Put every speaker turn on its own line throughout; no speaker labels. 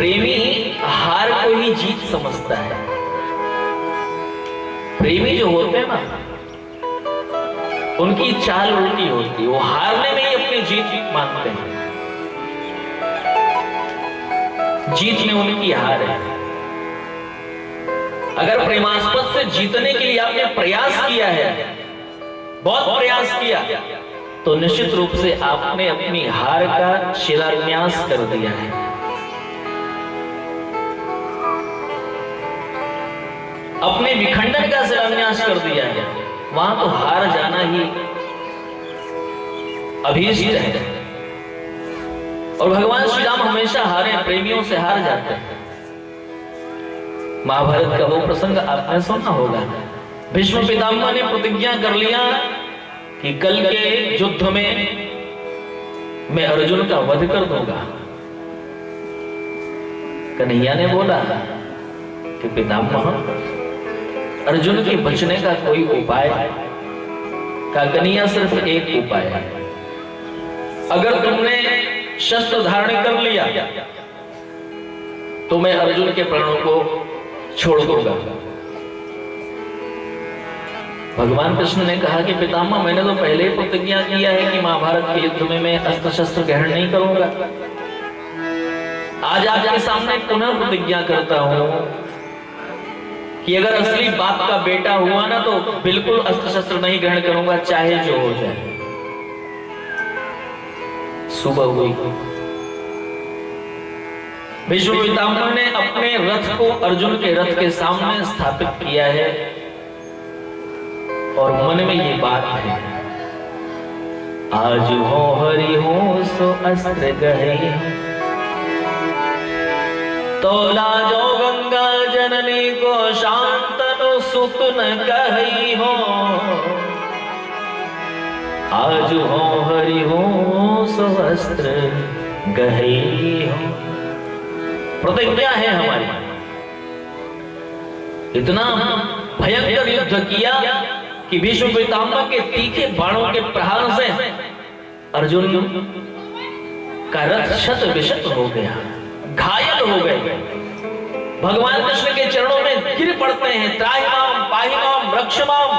प्रेमी हार को ही जीत समझता है। प्रेमी जो होते हैं ना, उनकी चाल उल्टी होती है, वो हारने में ही अपनी जीत मानते हैं। जीत में उनकी हार है। अगर प्रेमास्पद से जीतने के लिए आपने प्रयास किया है, बहुत प्रयास किया, तो निश्चित रूप से आपने अपनी हार का शिलान्यास कर दिया है। अपने विखंडन का शिलान्यास कर दिया है। वहां तो हार जाना ही अभीष्ट है। और भगवान श्री राम हमेशा हारे, प्रेमियों से हार जाते हैं। महाभारत का वो प्रसंग आपने सुना होगा। भीष्म पितामह ने प्रतिज्ञा कर लिया कि कल के युद्ध में मैं अर्जुन का वध कर दूंगा। कन्हैया ने बोला कि पितामह, अर्जुन के बचने का कोई उपाय है? कन्हैया, सिर्फ एक उपाय है। अगर तुमने शस्त्र धारण कर लिया तो मैं अर्जुन के प्राणों को छोड़ दूंगा। भगवान कृष्ण ने कहा कि पितामह, मैंने तो पहले ही प्रतिज्ञा किया है कि महाभारत के युद्ध में मैं अस्त्र शस्त्र ग्रहण नहीं करूंगा। आज आपके सामने पुनः प्रतिज्ञा करता हूं कि अगर असली बाप का बेटा हुआ ना, तो बिल्कुल अस्त्र शस्त्र नहीं ग्रहण करूंगा, चाहे जो हो जाए। सुबह हुई, भीष्म पितामह ने अपने रथ को अर्जुन के रथ के सामने स्थापित किया है और मन में ये बात है, आज हो हरि हो सो अस्त्र गहे, तो लाजो गंगा जननी को शांतनु सुत न कही हो, आज हो हरि हो सो अस्त्र गहे हो। प्रतिज्ञा है हमारी। इतना भयंकर युद्ध किया कि भीष्म पितामह के तीखे बाणों के प्रहार से अर्जुन का रथ शत विशत हो गया, घायल हो गए। भगवान कृष्ण के चरणों में गिर पड़ते हैं, त्राहि माम पाहि माम रक्ष माम।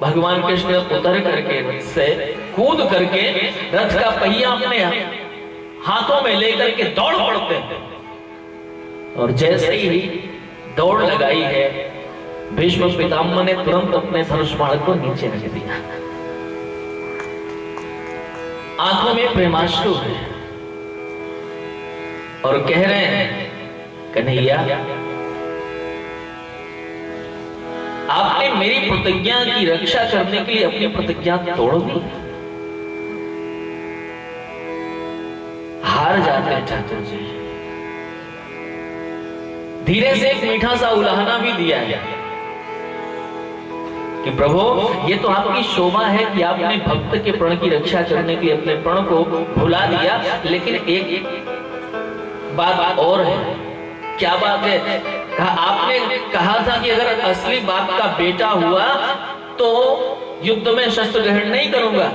भगवान कृष्ण उतर करके रथ से कूद करके रथ का पहिया अपने हाथों में लेकर के दौड़ पड़ते हैं। और जैसे ही दौड़ लगाई है, भीष्म पितामह ने तुरंत अपने धनुष बाण को नीचे रख दिया। आंखों में प्रेमाश्रु है और कह रहे हैं, कन्हैया, आपने मेरी प्रतिज्ञा की रक्षा करने के लिए अपनी प्रतिज्ञा तोड़ दी। हार जाते हैं ठाकुर जी। धीरे से एक मीठा सा उलाहना भी दिया है कि प्रभु, ये तो आपकी शोभा है कि आपने भक्त के प्रण की रक्षा करने के लिए अपने प्रण को भुला दिया, लेकिन एक बात और है। क्या बात है? आपने कहा था कि अगर असली बाप का बेटा हुआ तो युद्ध में शस्त्र ग्रहण नहीं करूंगा,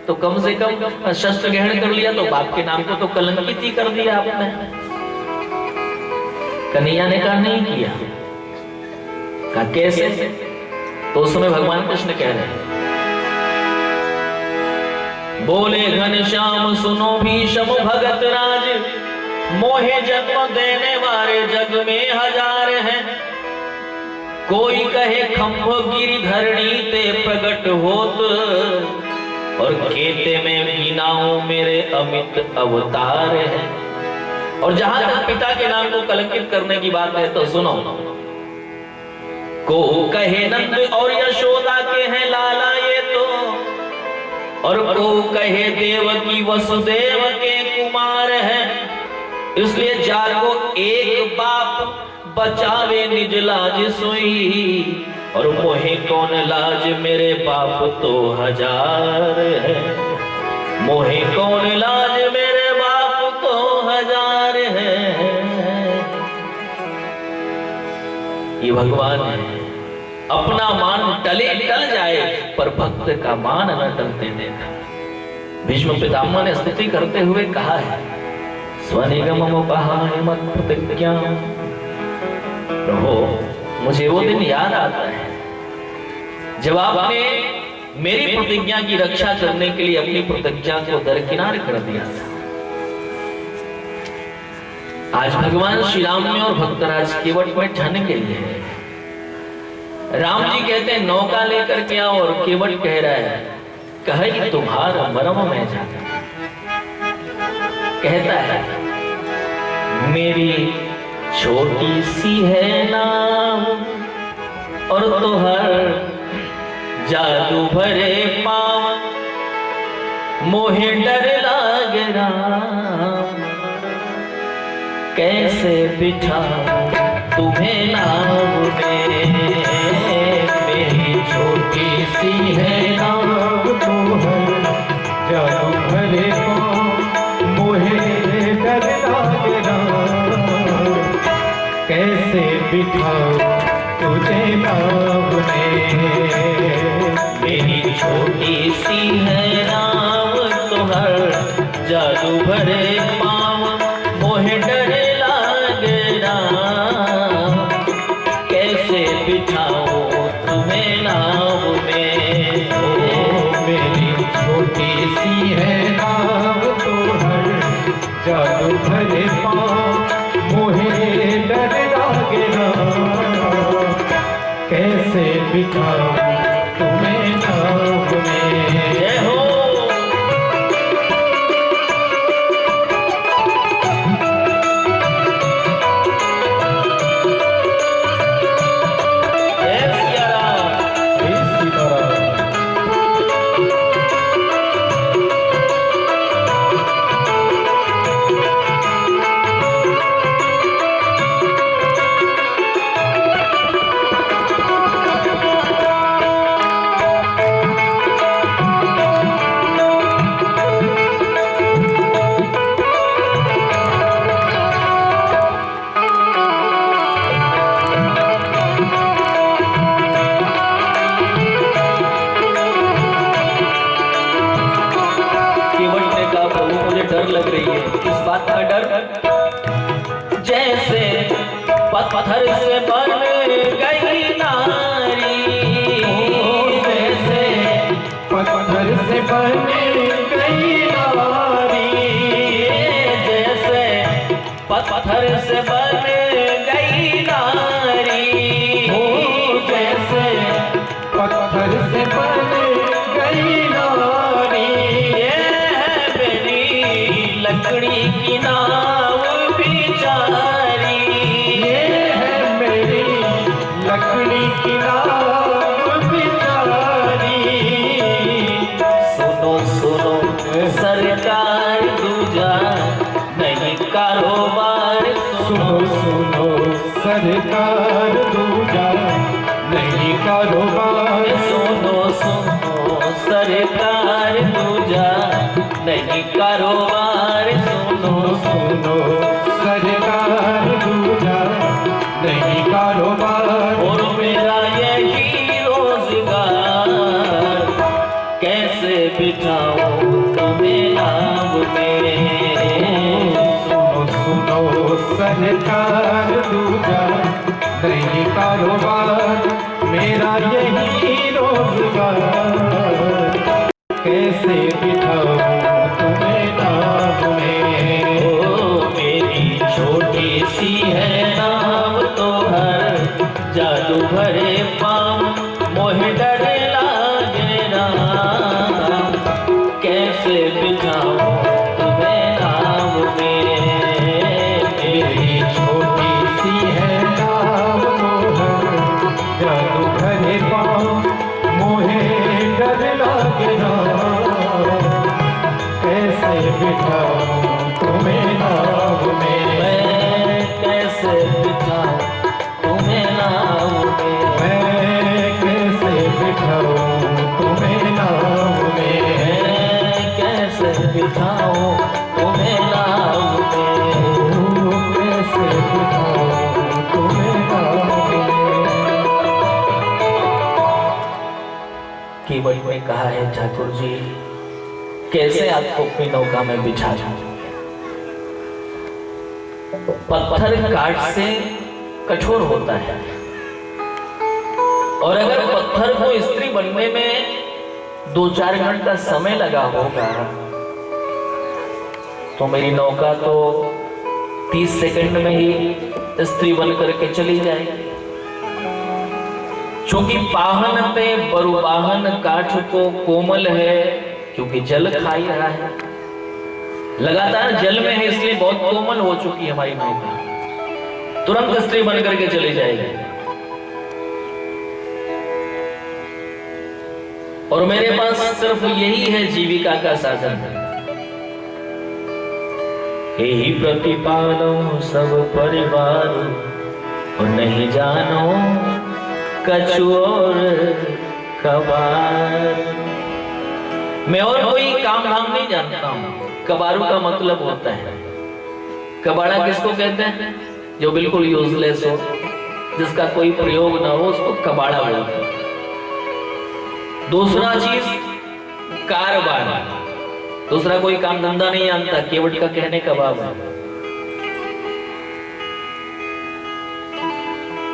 तो कम से कम शस्त्र ग्रहण कर लिया तो बाप के नाम को तो कलंकित ही कर दिया आपने। कन्हैया ने कहा नहीं किया। कहा कैसे? तो उस समय भगवान कृष्ण कह रहे हैं, बोले घनश्याम सुनो भीष्म भगत राज, मोहे जन्म देने वाले जग में हजार हैं। कोई कहे खंभ गिरि धरणी ते प्रगट होत, और केते में बीनाओं मेरे अमित अवतार है। और जहां तक पिता के नाम को कलंकित करने की बात है तो सुनो, को कहे नंद और यशोदा के हैं लाला ये तो, और को कहे देवकी वसुदेव के कुमार हैं। इसलिए जागो एक बाप बचावे निज लाज सोई, और मोहे कौन लाज मेरे बाप तो हजार है। मोहे कौन लाज मेरे बाप तो हजार है। ये भगवान है, अपना मान टले टल जाए पर भक्त का मान न टलते देता। भीष्म पितामह ने स्तुति करते हुए कहा है, स्वनिगममुपहाय मत्प्रतिज्ञा। प्रभु, मुझे वो दिन याद आता है जब आपने मेरी प्रतिज्ञा की रक्षा करने के लिए अपनी प्रतिज्ञा को दरकिनार कर दिया था। आज भगवान श्री राम में और भक्तराज केवट में जाने के लिए है। राम जी कहते हैं नौका लेकर के आओ, और केवट कह रहा है कहे तुम्हारा मरम में जाता। कहता है मेरी छोटी सी है नाव और तोहर जादू भरे पाँव, मोहे डर लागे राम, कैसे बिठाऊं तुम्हें नाव में। मेरी छोटी सी है नाव तोहर
जादू भरे पाँव, मोहे डर लागे राम, कैसे बिठाऊं तुझे नाव में।
मेरी छोटी सी है नाव तोहर जादू भरे पाँव, मोहे डर लागे राम, कैसे बिठाओ तुम्हें नाव में।
मेरी छोटी सी है नाव तोहर जादू भरे पाँव, मोहे डर लागे राम, कैसे बिठाऊं तुम्हें नाव में।
जय हो। जय सिया राम।
जय सीताराम।
केवट ने कहा प्रभु मुझे डर लग रही है। किस बात का डर? जैसे पत्थर से बन गई नारी,
जैसे पत्थर से बन गई नारी,
जैसे पत्थर से बन गई नारी,
जैसे पत्थर से बन गई नारी,
ये है मेरी लकड़ी की नाव बिचारी,
ये है मेरी लकड़ी की नाव बिचारी।
सुनो सुनो सरकार दूजा नहीं कारोबार,
सुनो सुनो सरकार दूजा नहीं कारोबार,
सुनो सुनो सरकार दूजा नहीं कारोबार, सुनो
सुनो सरकार दूजा नहीं कारोबार।
और मेरा यही रोजगार, कैसे बिठाऊं तुम्हें नाव में।
सुनो सुनो सरकार दूजा नहीं कारोबार, मेरा यही रोजगार, कैसे बिठाऊं तुम्हें नाव में।
ओ मेरी छोटी सी है नाव तोहर जादू भरे पाँव, मोहे डर लागे राम, कैसे बिठाऊं तुम्हें नाव में।
मेरी छोटी सी है नाव तोहर जादू भरे पाँव, मोहे डर लागे राम, कैसे बिठाऊं तुम्हें नाव में।
मैं कैसे बिठाऊं तुम्हें नाव में।
मैं कैसे बिठाऊं तुम्हें नाव में।
मैं कैसे बिठाऊं तुम्हें नाव में।
कैसे बिठाऊं तुम्हें नाव में।
केवट ने कहा है ठाकुर जी कैसे आपको अपनी नौका में बिठा दूं। पत्थर काट से कठोर होता है, और अगर पत्थर को स्त्री बनने में 2-4 घंटा समय लगा होगा तो मेरी नौका तो 30 सेकंड में ही स्त्री बन करके चली जाएगी। क्योंकि पाहन पे बरुवाहन काठ को कोमल है, क्योंकि जल खा ही रहा है, लगातार जल में है, इसलिए बहुत कोमल हो चुकी है हमारी नौका, तुरंत स्त्री बन करके चली जाएगी। और मेरे पास सिर्फ यही है जीविका का साधन। यही प्रतिपालो सब परिवार, और नहीं जानो कछु और कबार। मैं और कोई काम धाम नहीं जानता हूं। कबारू का मतलब होता है, कबाड़ा किसको कहते हैं? जो बिल्कुल यूजलेस हो, जिसका कोई प्रयोग ना हो, उसको कबाड़ा बोलते हैं। दूसरा चीज कारबार, दूसरा कोई काम धंधा नहीं जानता, केवट का कहने का भाव है।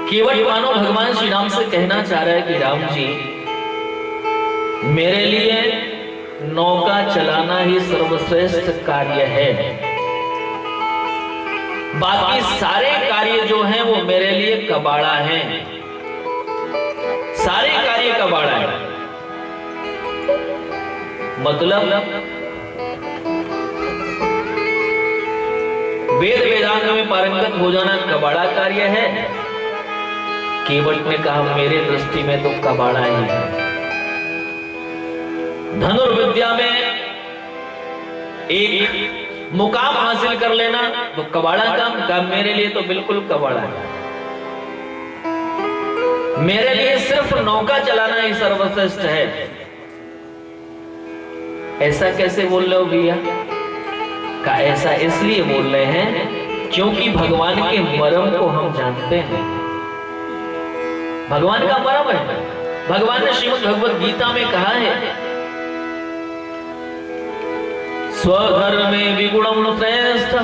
केवट मानो भगवान श्री राम से कहना चाह रहा है कि राम जी, मेरे लिए नौका चलाना ही सर्वश्रेष्ठ कार्य है, बाकी सारे कार्य जो हैं वो मेरे लिए कबाड़ा हैं, सारे कार्य कबाड़ा है। मतलब वेद वेदांत में पारंगत हो जाना कबाड़ा कार्य है। केवट ने कहा मेरे दृष्टि में तो कबाड़ा ही है। धनुर्विद्या में एक मुकाम हासिल कर लेना तो कबाड़ा काम मेरे लिए तो बिल्कुल कबाड़ा है। मेरे लिए सिर्फ नौका चलाना ही सर्वश्रेष्ठ है। ऐसा कैसे बोल रहे हो भैया? का ऐसा इसलिए बोल रहे हैं क्योंकि भगवान के मर्म को हम जानते हैं। भगवान का मर्म है। भगवान ने श्रीमद् भगवद गीता में कहा है, स्वधर्मे विगुणं श्रेष्ठ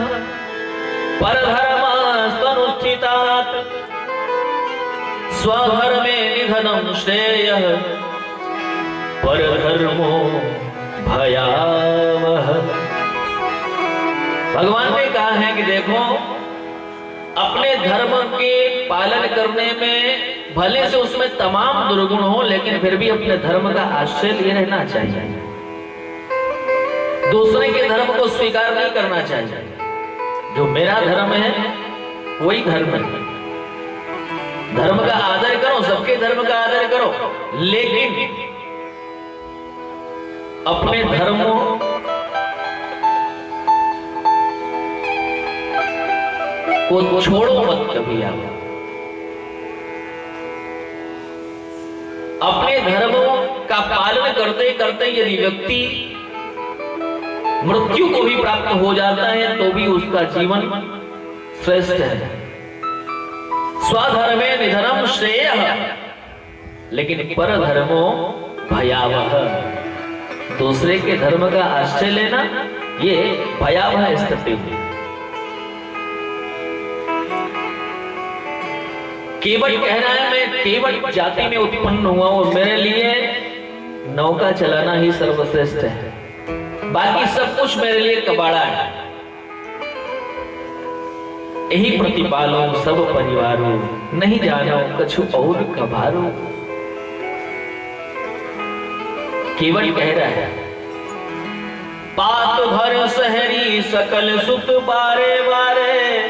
परधर्मस्तनुष्ठितात् स्वधर्मे निधनं श्रेयः परधर्मो भयावह। भगवान ने कहा है कि देखो, अपने धर्म के पालन करने में भले से उसमें तमाम दुर्गुण हो, लेकिन फिर भी अपने धर्म का आश्रय लिए रहना चाहिए। दूसरे के धर्म को स्वीकार नहीं करना चाहिए। जो मेरा धर्म है वही धर्म है। धर्म का आदर करो, सबके धर्म का आदर करो, लेकिन अपने धर्मों को छोड़ो मत कभी आप। अपने धर्मों का पालन करते करते यदि व्यक्ति मृत्यु को भी प्राप्त हो जाता है तो भी उसका जीवन श्रेष्ठ है। स्वधर्मे निधनम श्रेयः, लेकिन परधर्मो भयावह। दूसरे के धर्म का आश्रय लेना ये भयावह स्थिति है। केवट कह रहा है, मैं केवट जाति में उत्पन्न हुआ और मेरे लिए नौका चलाना ही सर्वश्रेष्ठ है, बाकी सब कुछ मेरे लिए कबाड़ा है। यही प्रतिपालो सब परिवारों, नहीं जानो कछु और कबारो। केवट कह रहा है, पात भर सहरी सकल सुत बारे बारे,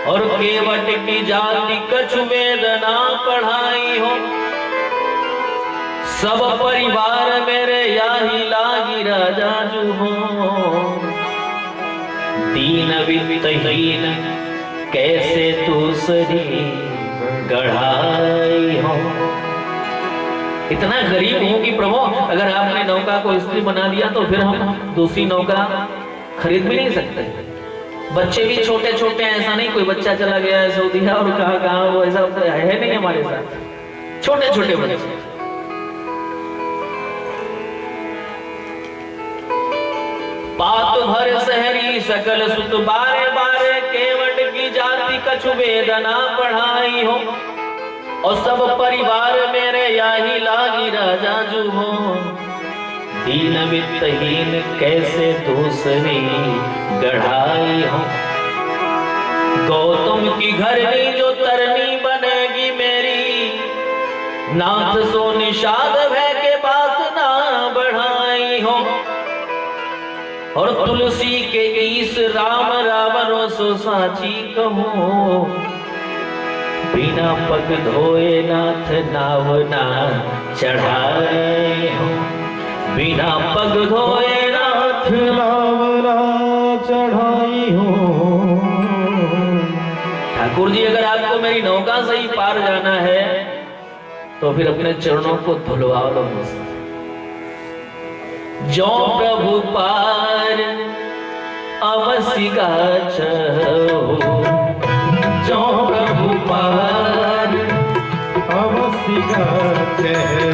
और केवट की जाति कछु वेदना पढ़ाई हो। सब परिवार मेरे याही लागी राजा जू हो, दीन वित्तहीन कैसे दूसरी गढ़ाई हो। इतना गरीब हूं कि प्रभु अगर आपने नौका को स्त्री बना दिया तो फिर हम दूसरी नौका खरीद भी नहीं सकते। बच्चे भी छोटे छोटे हैं, ऐसा नहीं कोई बच्चा चला गया है सऊदीया और कहां वो, ऐसा है नहीं हमारे साथ। छोटे छोटे बच्चे, पात भर सहरी सकल सुत बारे बारे, केवट कछु वेदना बढ़ाई हो, और सब परिवार मेरे याही लागी राजा जू हो। दीन वित्तहीन कैसे दूसरी गढ़ाई हो, गौतम की घरनी जो तरनी बनेगी मेरी, नाथ सो निषाद भय के बात ना बढ़ाई हो। और तुलसी के ईस राम रावण सो साची कहो, बिना पग धोए नाथ नाव ना चढ़ाए हो, बिना पग धोए नाथ
नाव ना चढ़ाई हो।
ठाकुर जी, अगर आपको मेरी नौका से ही पार जाना है तो फिर अपने चरणों को धुलवा लो मुझसे। जो प्रभु पार अवश्य गाचहु, जो प्रभु पार
अवश्य गाचहु,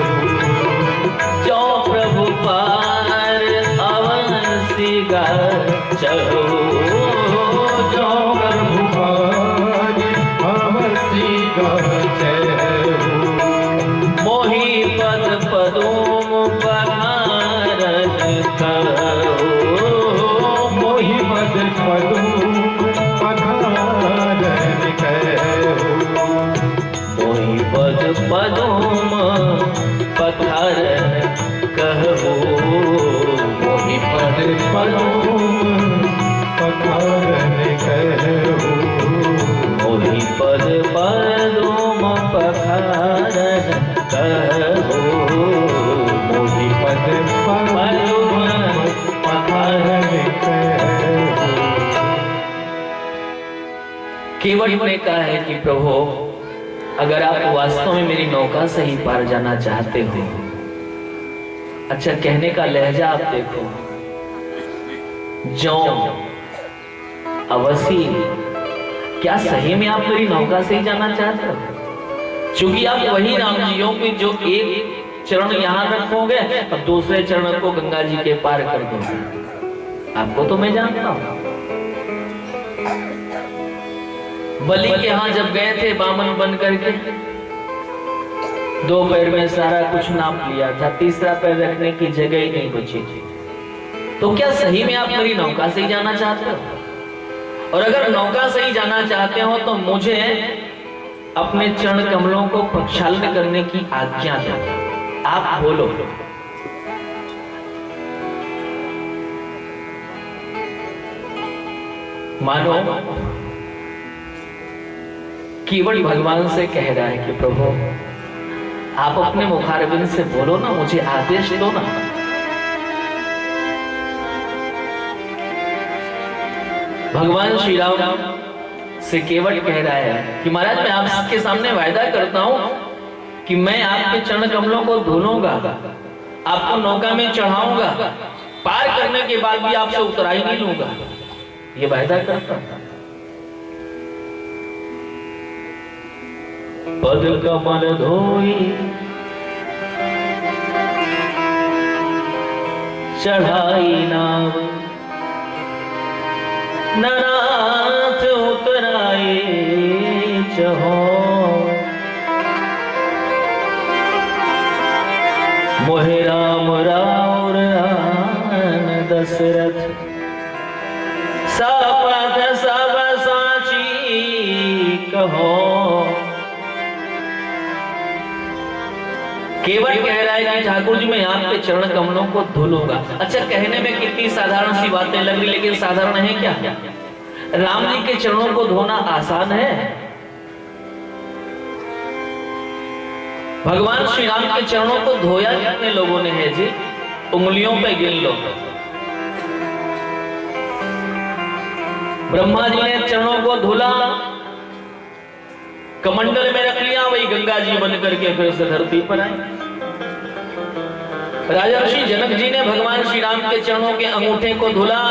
जो प्रभु पार अवश्य गाचहु,
जो प्रभु पार अवश्य गाचहु।
मोहि पद पदोम पधारन कहो,
मोहि पद पदोम पधारन कहो,
मोहि पद पदोम पधारन कहो,
मोहि पद पदोम पधारन कहो,
मोहि पद पदोम पधारन कहो,
मोहि पद पदोम पधारन कहो।
केवट ने कहा है कि प्रभु, अगर आप वास्तव में मेरी नौका से ही पार जाना चाहते हो, अच्छा कहने का लहजा आप देखो, जो अवश्य, क्या सही में आप मेरी नौका से ही जाना चाहते हो? क्योंकि आप वही राम जी हो कि जो एक चरण यहां रखोगे और दूसरे चरण को गंगा जी के पार कर दोगे। आपको तो मैं जानता हूं। बलि के यहां जब गए थे बामन बन करके, दो पैर में सारा कुछ नाप लिया था, तीसरा पैर रखने की जगह ही नहीं बची थी। तो क्या सही में आप मेरी नौका से ही जाना चाहते हो? और अगर नौका से ही जाना चाहते हो तो मुझे अपने चरण कमलों को प्रक्षालन करने की आज्ञा दो। आप बोलो। मानो केवल भगवान से कह रहा है कि प्रभु, आप अपने मुखारविंद से बोलो ना, मुझे आदेश दो ना। भगवान श्री राम से केवट कह रहा है कि महाराज, मैं आपके सामने वायदा करता हूं कि मैं आपके चरण कमलों को धुलूंगा, आपको नौका में चढ़ाऊंगा, पार करने के बाद भी आपसे उतराई नहीं लूंगा, ये वायदा करता हूं। पद कमल धोई चढ़ाई नाव, नाथ उतराए चहो, मोहे राम राउर आन दशरथ, सपथ सब साची कहो। केवल कह रहा है कि ठाकुर जी, मैं आपके चरण कमलों को धुलूंगा। अच्छा, कहने में कितनी साधारण सी बातें लग रही, लेकिन साधारण है क्या? राम जी के चरणों को धोना आसान है? भगवान श्री राम के चरणों को धोया कितने लोगों ने है जी? उंगलियों पे गिन लो। ब्रह्मा जी ने चरणों को धुला, कमंडल में रख लिया, वही गंगा जी बन करके फिर से धरती पर आए। राजर्षि जनक जी ने भगवान श्री राम के चरणों के अंगूठे को धुला,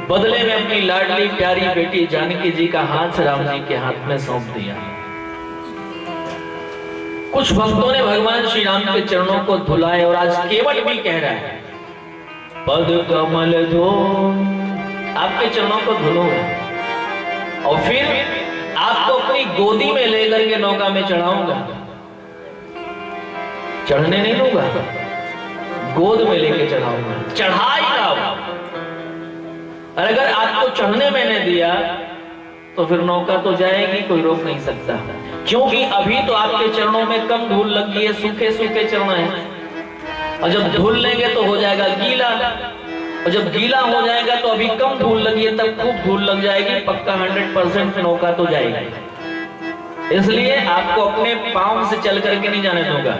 बदले में अपनी लाडली प्यारी बेटी जानकी जी का हाथ राम जी के हाथ में सौंप दिया। कुछ भक्तों ने भगवान श्री राम के चरणों को धुलाए, और आज केवट भी कह रहा है, पद कमल धो, आपके चरणों को धुलो और फिर आपको अपनी गोदी में लेकर के नौका में चढ़ाऊंगा। चढ़ने नहीं दूंगा, गोद में लेके चढ़ाऊंगा, चढ़ा ही लाऊंगा। और अगर आपको चढ़ने मैंने दिया तो फिर नौका तो जाएगी, कोई रोक नहीं सकता, क्योंकि अभी तो आपके चरणों में कम धूल लग गई है, सूखे सूखे चरण है। और जब धुल लेंगे तो हो जाएगा गीला, और जब गीला हो जाएगा तो अभी कम धूल लगी है, तब खूब धूल लग जाएगी, पक्का 100% नौका तो जाएगी। इसलिए आपको अपने पांव से चल करके नहीं जाने दूंगा,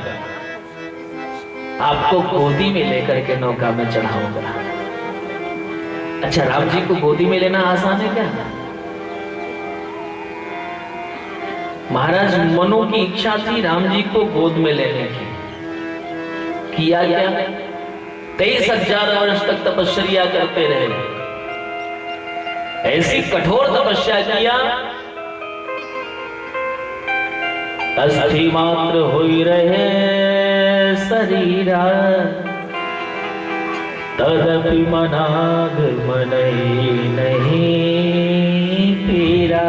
आपको गोदी में लेकर के नौका में चढ़ाऊंगा। अच्छा, राम जी को गोदी में लेना आसान है क्या? महाराज मनु की इच्छा थी राम जी को गोद में लेने की। किया क्या? 23,000 वर्ष तक तपस्या करते रहे, ऐसी कठोर तपस्या किया, अस्थि मात्र होई रहे शरीरा, तदपि मनाग मनई नहीं पीरा।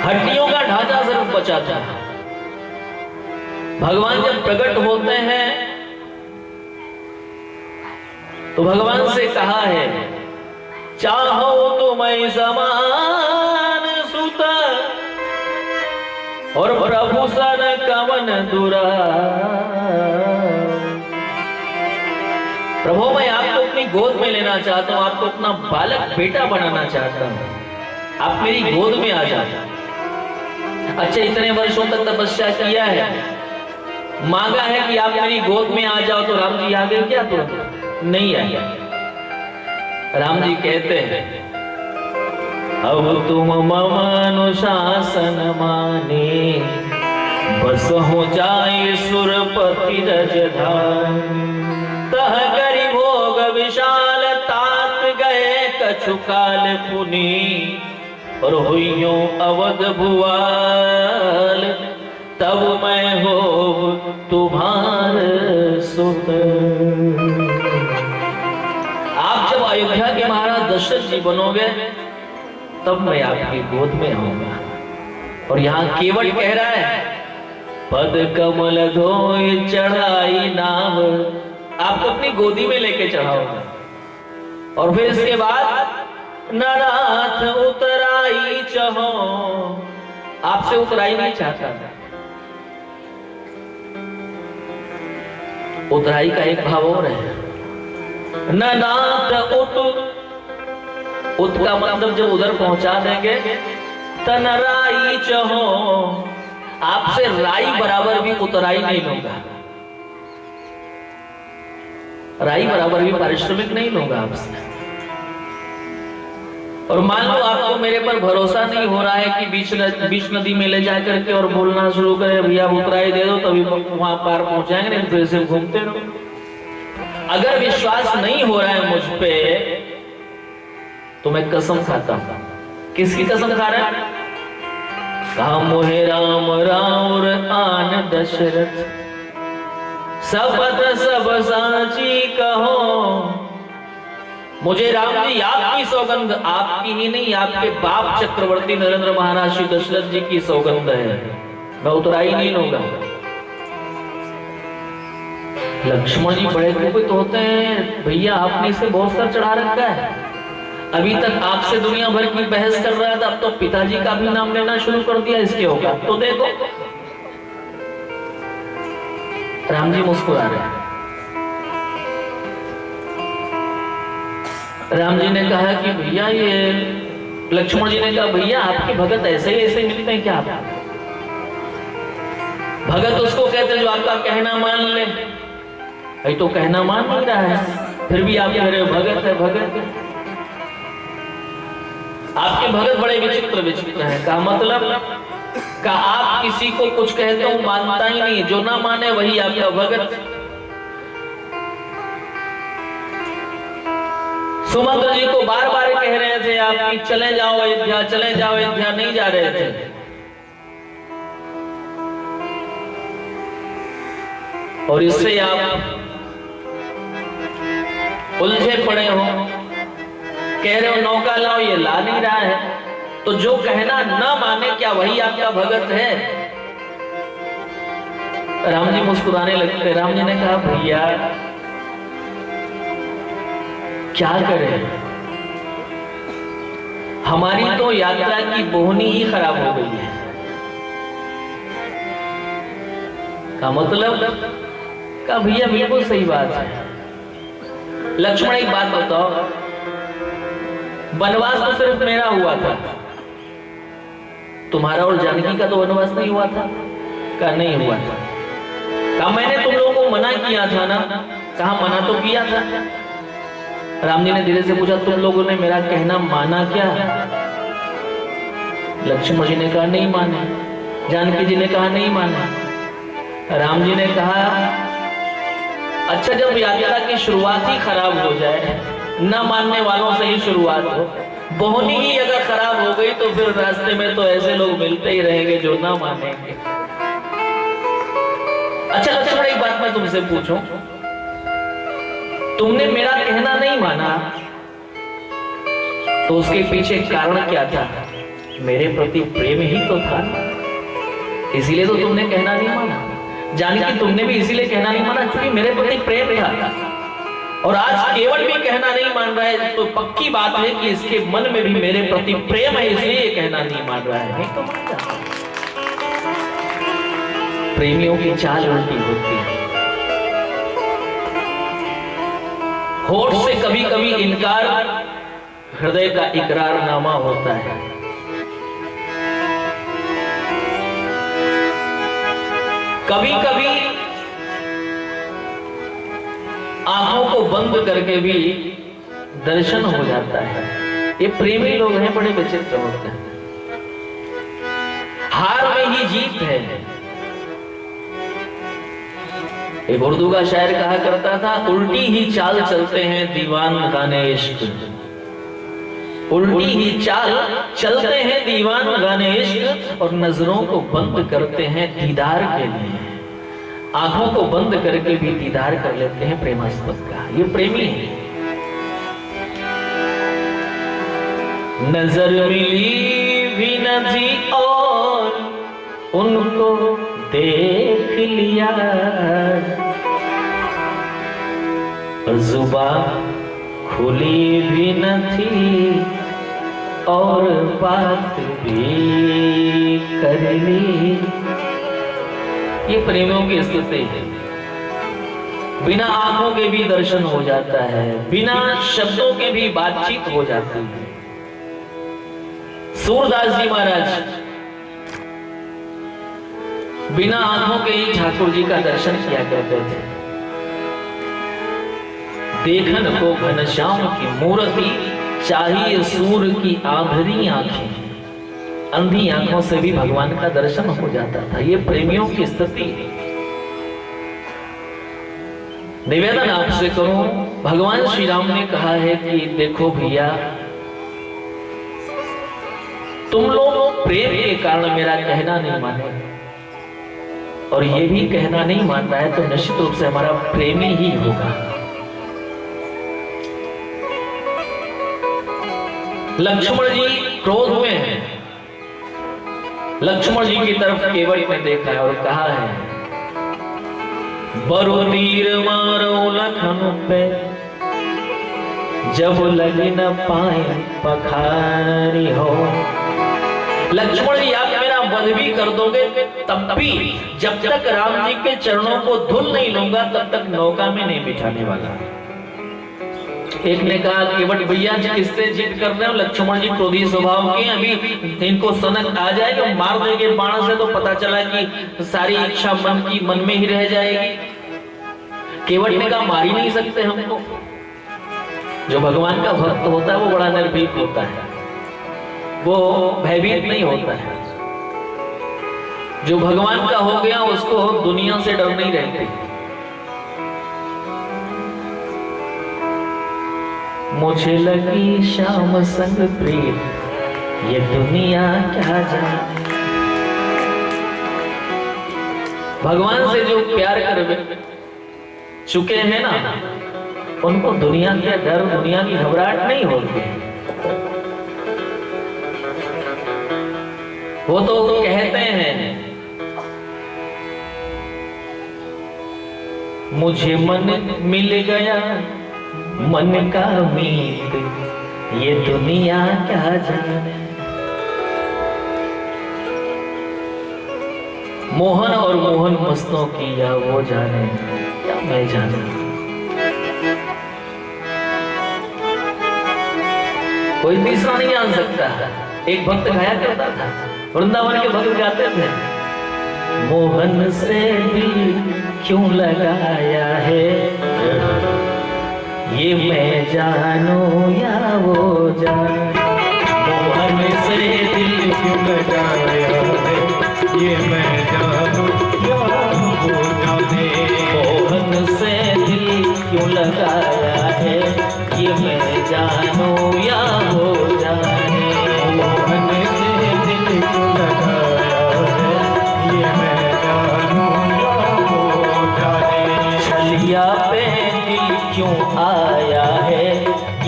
हड्डियों का ढांचा सिर्फ बचा था। भगवान जब प्रकट होते हैं तो भगवान से कहा है, चाहो तो मैं समान सुत और प्रभु सन कवन दुरा। प्रभु मैं आपको अपनी गोद में लेना चाहता हूं, आपको अपना बालक बेटा बनाना चाहता हूं, आप मेरी गोद में आ जाओ। अच्छा, इतने वर्षों तक तपस्या किया है, मांगा है कि आप मेरी गोद में आ जाओ, तो राम जी आ गए क्या? तो नहीं आया। राम जी कहते हैं, अब तुम मम अनुशासन माने, बस हो जाए सुरपति रजधान। तह करि भोग विशाल तात गए कछु काल पुनि, और हुइयो अवध भुआल, तब मैं हो तुम्हार सुत। आप जब अयोध्या के महाराज दशरथ जी बनोगे तब मैं आपकी गोद में आऊंगा। और यहाँ केवट कह रहा है, पद कमल धोई चढ़ाई नाव, आपको अपनी गोदी में लेके चढ़ाओगे। और फिर इसके बाद नराथ उतराई चहो, आपसे उतराई नहीं चाहता था। उतराई का एक भाव और है, ननाथ उत का मतलब जब उधर पहुंचा देंगे, तनराई चहो, आपसे राई बराबर भी उतराई नहीं लूंगा, राई बराबर भी पारिश्रमिक नहीं लूंगा आपसे। और मान लो आपको मेरे पर भरोसा नहीं हो रहा है कि बीच नदी में ले जाकर के और बोलना शुरू करे, भैया उतराई दे दो, तभी वहां पार पहुंचाएंगे, नहीं फिर से घूमते रहो। अगर विश्वास नहीं हो रहा है मुझ पे तो मैं कसम खाता हूं। किसकी कसम खा रहा है? कहा, मोहे राम राउर आन दशरथ, सबद सब साची कहो। मुझे राम जी आपकी सौगंध, आपकी ही नहीं, आपके बाप चक्रवर्ती नरेंद्र महाराज श्री दशरथ जी की सौगंध है, मैं उतराई नहीं लूंगा। लक्ष्मण जी बड़े कुपित होते हैं, भैया आपने इसे बहुत सर चढ़ा रखा है, अभी तक आपसे दुनिया भर की बहस कर रहा था, अब तो पिताजी का भी नाम लेना शुरू कर दिया, इसके होगा तो देखो। राम जी मुस्कुरा रहे हैं। राम जी ने कहा कि भैया ये, लक्ष्मण जी ने कहा भैया आपके भगत ऐसे ही मिलते हैं क्या? आप भगत उसको कहते हैं जो आपका कहना मान ले। भाई तो कहना मान नहीं रहा है, फिर भी आप कह रहे हो भगत है भगत है। आपके भगत बड़े विचित्र हैं। का मतलब का आप किसी को कुछ कहते हो मानता ही नहीं, जो ना माने वही आपका भगत। सुमंत्र जी को बार बार कह रहे थे आप कि चले जाओ अयोध्या, चले जाओ अयोध्या, नहीं जा रहे थे। और इससे आप उलझे पड़े हो कह रहे हो नौका लाओ, ये ला नहीं रहा है, तो जो कहना ना माने क्या वही आपका भगत है? राम जी मुस्कुराने लगते। राम जी ने कहा भैया क्या करें, हमारी तो यात्रा की बोहनी ही खराब हो गई है। का मतलब? का भैया बिल्कुल सही बात है। लक्ष्मण एक बात बताओ, वनवास तो सिर्फ मेरा हुआ था, तुम्हारा और जानकी का तो वनवास नहीं हुआ था? का नहीं हुआ था। कहा मैंने तुम लोगों को मना किया था ना? कहा मना तो किया था। राम जी ने धीरे से पूछा तुम लोगों ने मेरा कहना माना क्या? लक्ष्मण जी ने कहा नहीं माने। जानकी जी ने कहा नहीं माने। राम जी ने कहा अच्छा जब यात्रा की शुरुआत ही खराब हो जाए, न मानने वालों से ही शुरुआत हो, बोहनी ही अगर खराब हो गई तो फिर रास्ते में तो ऐसे लोग मिलते ही रहेंगे जो ना मानेंगे। अच्छा लक्ष्मण एक बात मैं तुमसे पूछूं, तुमने मेरा कहना नहीं माना तो उसके पीछे कारण क्या था? मेरे प्रति प्रेम ही तो था, इसीलिए तो तुमने कहना नहीं माना। जानकी तुमने भी इसीलिए कहना नहीं माना क्योंकि मेरे प्रति प्रेम था। और आज केवल भी कहना नहीं मान रहा है तो पक्की बात है कि इसके मन में भी मेरे प्रति प्रेम है, इसलिए ये कहना नहीं मान रहा है। नहीं तो मान जाता। प्रेमियों की चाल उल्टी होती है। होठ से कभी कभी इनकार, हृदय का इकरारनामा होता है। कभी कभी आंखों को बंद करके भी दर्शन हो जाता है। ये प्रेमी लोग हैं, बड़े विचित्र होते हैं। हार में ही जीत है। एक उर्दू का शायर कहा करता था, उल्टी ही चाल चलते हैं दीवान गाने इश्क। उल्टी ही चाल चलते हैं दीवान गाने इश्क, और नजरों को बंद करते हैं दीदार के लिए। आंखों को बंद करके भी दीदार कर लेते हैं प्रेमास्पद का। ये प्रेमी है। नजर मिली भी न थी और उनको देख लिया, और जुबान खुली भी न थी और बात भी कर ली। ये प्रेमियों की स्थिति है। बिना आंखों के भी दर्शन हो जाता है, बिना शब्दों के भी बातचीत हो जाती है। सूरदास जी महाराज बिना आंखों के ही ठाकुर जी का दर्शन किया करते थे। देखन को घनश्याम की मूर्ति, चाहिए सूर की आंधरी आंखें। अंधी आंखों से भी भगवान का दर्शन हो जाता था। ये प्रेमियों की स्थिति है। निवेदन आपसे करूं, भगवान श्री राम ने कहा है कि देखो भैया, तुम लोग प्रेम के कारण मेरा कहना नहीं माने और ये भी कहना नहीं मान रहा है, तो निश्चित रूप से हमारा प्रेमी ही होगा। लक्ष्मण जी क्रोध में हैं। लक्ष्मण जी की तरफ केवट ने देखा है और कहा है, बरु तीर मारो लखन पे, जब लगी न पाए पखारी हो। लक्ष्मण जी आप मेरा वध भी कर दोगे तब भी, जब तक राम जी के चरणों को धुल नहीं लूंगा तब तक नौका में नहीं बिठाने वाला। एक ने कहा केवट भैया किससे जिद कर रहे हो? लक्ष्मण जी क्रोधी स्वभाव के, अभी इनको सनक आ जाएगा, मार देंगे बाण से तो पता चला कि सारी इच्छा मन में ही रह जाएगी। केवट ने कहा मार ही नहीं सकते हमको। जो भगवान का भक्त होता है वो बड़ा निर्भीक होता है, वो भयभीत नहीं होता है। जो भगवान का हो गया उसको दुनिया से डर नहीं रहती। मुझे लगी शाम संग प्रीत, ये दुनिया क्या जाने। भगवान से जो प्यार कर चुके हैं ना, उनको दुनिया का डर, दुनिया की घबराहट नहीं होती। वो तो कहते हैं मुझे मन मिल गया मन का मीत, ये दुनिया क्या जाने। मोहन और मोहन मस्तों की या वो जाने या मैं जाने। कोई तीसरा नहीं जान सकता। एक भक्त गाया करता था, वृंदावन के भक्त गाते थे, मोहन से दिल क्यों लगाया है, ये मैं जानूं या वो जाने।
मोहन से दिल क्यों लगाया है, ये मैं जानूं या वो जाने।
मोहन से दिल क्यों लगाया है, ये मैं जानूं या वो जाने।
मोहन से दिल क्यों लगाया है, ये मैं जानूं या वो जाने।
छलिया पे दिल क्यों आया है,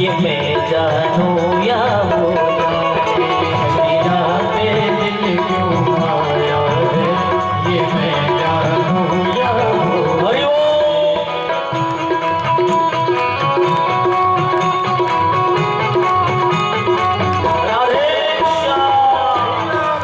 ये मैं जानूं या वो जाने।
छलिया पे दिल क्यों आया है, ये मैं जानूं या वो।
हरि ओम। राधे श्याम।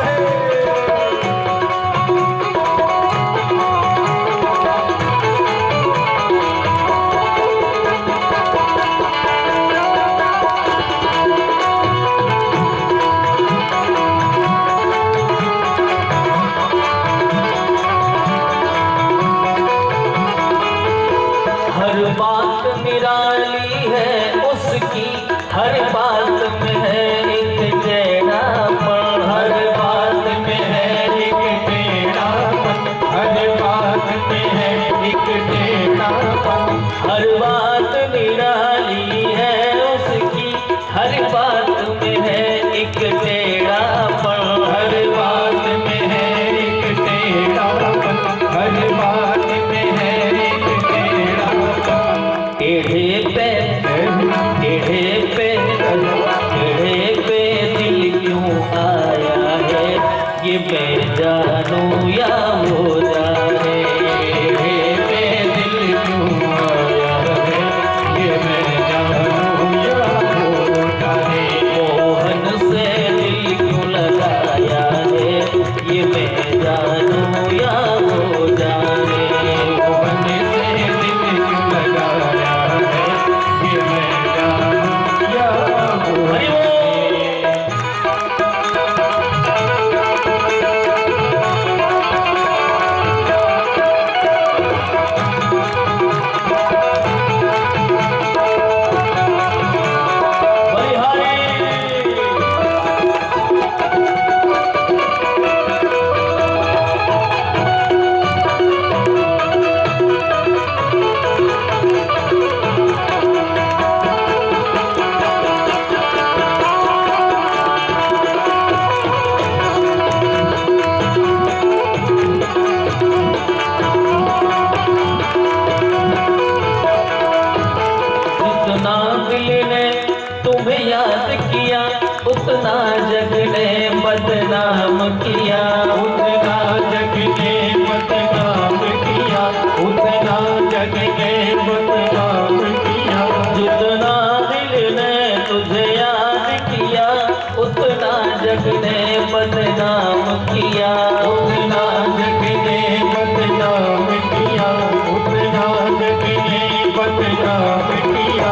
हर बात निराली है उसकी, हर बात में है एक टेढ़ापन। हर बात में है
एक टेढ़ापन, हर बात में है एक टेढ़ापन।
हर बात निराली है उसकी, हर बात में है एक टेढ़ापन।
हर बात में है एक टेढ़ापन, हर बात में है एक टेढ़ापन।
टेढ़े पे दिल क्यों आया है, ये मैं जानूं या वो जाने।
टेढ़े पे दिल क्यों आया है, ये मैं जानूं या वो जाने।
मोहन से दिल क्यों लगाया है, ये मैं जानूं या वो जाने।
मोहन से दिल क्यों लगाया है, ये मैं जानूं या वो
हरि
जाने।
जितना दिल ने तुम्हें याद किया, उतना जग ने बदनाम किया।
उतना जग ने बदनाम किया, उतना जग ने बदनाम किया।
जितना दिल ने तुझे याद किया, उतना जग ने बदनाम किया।
उतना जग ने बदनाम किया, उतना जग ने बदनाम किया।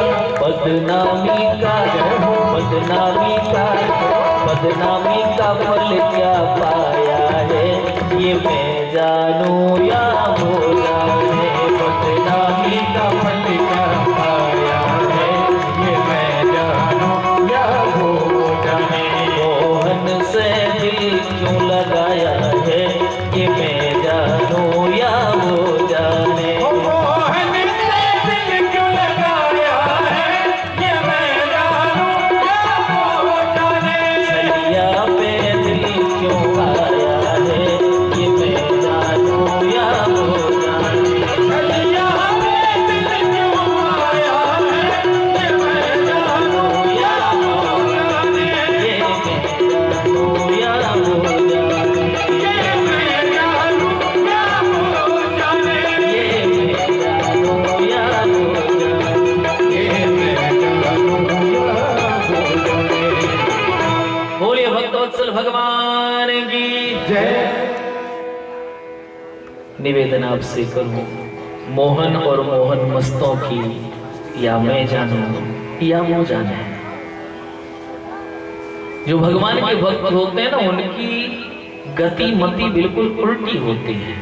बदनामी का फल क्या पाया है, ये मैं जानूं या वो जाने।
बदनामी का फल क्या पाया है, ये मैं जानूं या वो जाने।
मोहन से दिल क्यों लगाया है, ये मैं जानूं या वो जाने।
मोहन से दिल क्यों लगाया है, ये मैं जानूं या वो जाने।
छलिया पे दिल क्यों आया है, ये मैं जानूं या वो जाने। निवेदन आपसे करूं, मोहन और मोहन मस्तों की या मैं जानूं या वो जाने। जो भगवान के भक्त होते हैं ना, उनकी गति मति बिल्कुल उल्टी होती है।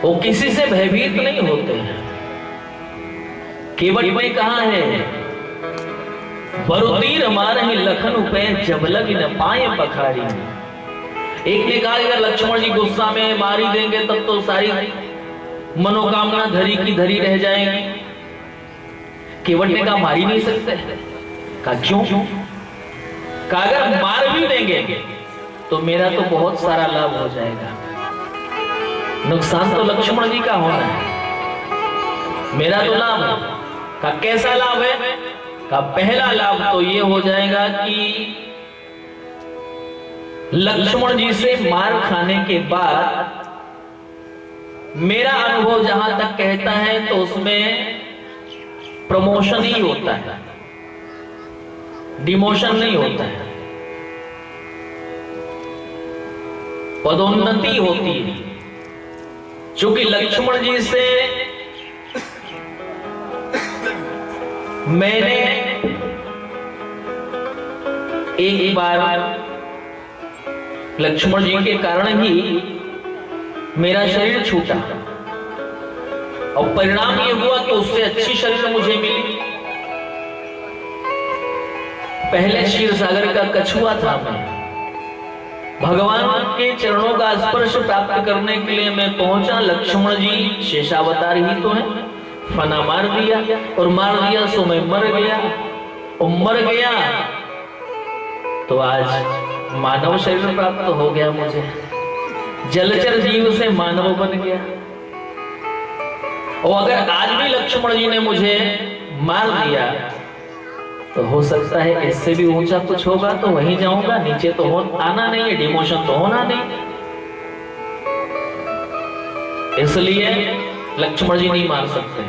वो किसी से भयभीत नहीं होते हैं। केवट में कहा है, बरुतीर मारहि लखन पे जब लग न पाए पखारी। एक ने कहा अगर लक्ष्मण जी गुस्सा में मार ही देंगे तब तो सारी मनोकामना धरी की धरी रह जाएगी। केवट ने कहा मार ही नहीं सकते। कहा क्यों? कहा अगर मार भी देंगे तो मेरा तो बहुत सारा लाभ हो जाएगा, नुकसान तो लक्ष्मण जी का होना है, मेरा तो लाभ है। कहा कैसा लाभ है? कहा पहला लाभ तो ये हो जाएगा कि लक्ष्मण जी से मार खाने के बाद मेरा अनुभव जहां तक कहता है तो उसमें प्रमोशन ही होता है, डिमोशन नहीं होता है, पदोन्नति होती है। क्योंकि लक्ष्मण जी से मैंने एक बार लक्ष्मण जी के कारण ही मेरा शरीर छूटा और परिणाम ये हुआ कि उससे अच्छी शरीर मुझे मिली। पहले क्षीर सागर का कछुआ था मैं, भगवान के चरणों का स्पर्श प्राप्त करने के लिए मैं पहुंचा। लक्ष्मण जी शेषावतार ही तो है, फना मार दिया और मार दिया सो मैं मर गया और मर गया तो आज मानव शरीर प्राप्त हो गया मुझे, जलचर जीव से मानव बन गया। और अगर आज भी लक्ष्मण जी ने मुझे मार दिया तो हो सकता है इससे भी ऊंचा कुछ होगा तो वहीं जाऊंगा, नीचे तो आना नहीं है, डिमोशन तो होना नहीं। इसलिए लक्ष्मण जी नहीं मार सकते।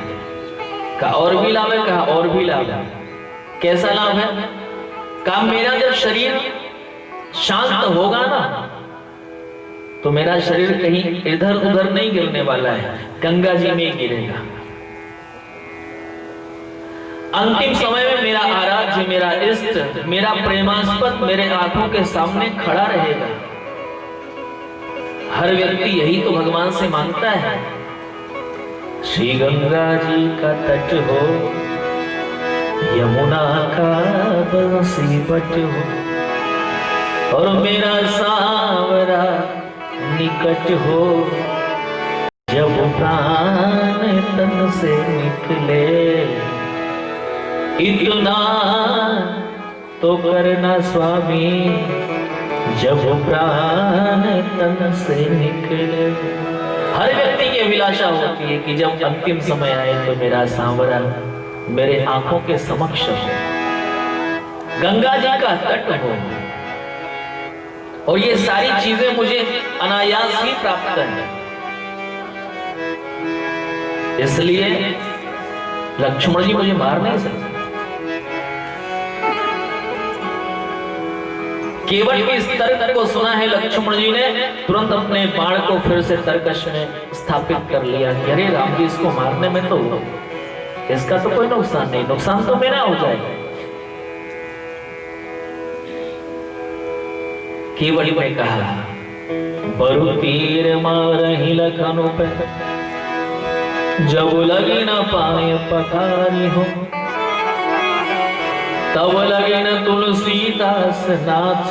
कहा और भी लाभ है? कहा और भी लाभ है। कैसा लाभ है? कहा मेरा जब शरीर शांत होगा ना तो मेरा शरीर कहीं इधर उधर नहीं गिरने वाला है, गंगा जी में गिरेगा। अंतिम समय में मेरा आराध्य, मेरा इष्ट, मेरा प्रेमास्पद मेरे आंखों के सामने खड़ा रहेगा। हर व्यक्ति यही तो भगवान से मांगता है, श्री गंगा जी का तट हो, यमुना का बंसी बट हो और मेरा सांवरा निकट हो। जब प्राण तन से निकले इतना तो करना स्वामी, जब प्राण तन से निकले। हर व्यक्ति की अभिलाषा होती है कि जब अंतिम समय आए तो मेरा सांवरा मेरे आंखों के समक्ष हो, गंगा जी का तट हो और ये सारी चीजें मुझे अनायास ही प्राप्त है। इसलिए लक्ष्मण जी मुझे मार नहीं सकते। केवट के इस तर्क को सुना है लक्ष्मण जी ने तुरंत अपने बाण को फिर से तरकश में स्थापित कर लिया कि अरे राम जी इसको मारने में तो इसका तो कोई नुकसान नहीं, नुकसान तो मेरा हो जाएगा। केवट ने कहा बरु तीर मारहि लखन पे जब लगी न पाए पखारी हो, तब लगे न तुलसीदास नाथ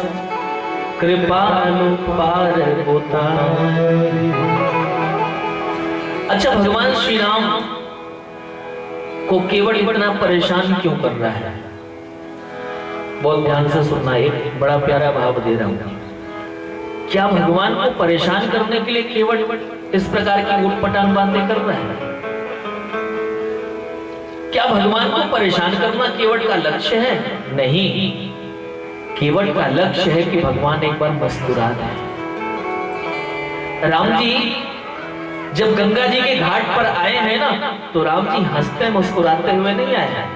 कृपालु पार उतारी। अच्छा, भगवान श्री राम को केवट इतना परेशान क्यों कर रहा है? बहुत ध्यान से सुनना, एक बड़ा प्यारा भाव दे रहा हूं। क्या भगवान को परेशान करने के लिए केवट इस प्रकार की उटपटांग बातें कर रहा है? क्या भगवान को परेशान करना केवट का लक्ष्य है? नहीं, केवट का लक्ष्य है कि भगवान एक बार मुस्कुरा दें। राम जी जब गंगा जी के घाट पर आए हैं ना तो राम जी हंसते मुस्कुराते हुए नहीं आए हैं,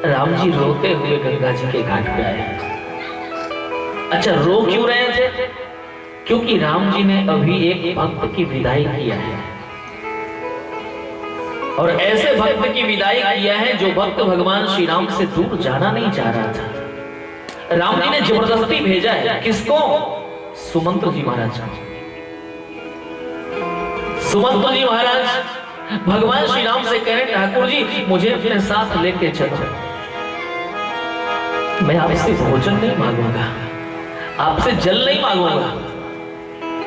राम जी रोते हुए गंगा जी के घाट पे आए हैं। अच्छा, रो क्यों रहे थे? क्योंकि राम जी ने अभी एक भक्त की विदाई किया है, और ऐसे भक्त की विदाई किया है जो भक्त भगवान श्री राम से दूर जाना नहीं चाह रहा था। राम जी ने जबरदस्ती भेजा है। किसको? सुमंत्र जी महाराज को। सुमंत्र जी महाराज भगवान श्री राम से कह रहे, ठाकुर जी मुझे अपने साथ लेके चलो। मैं आपसे भोजन नहीं मांगूंगा, आपसे जल नहीं मांगूंगा,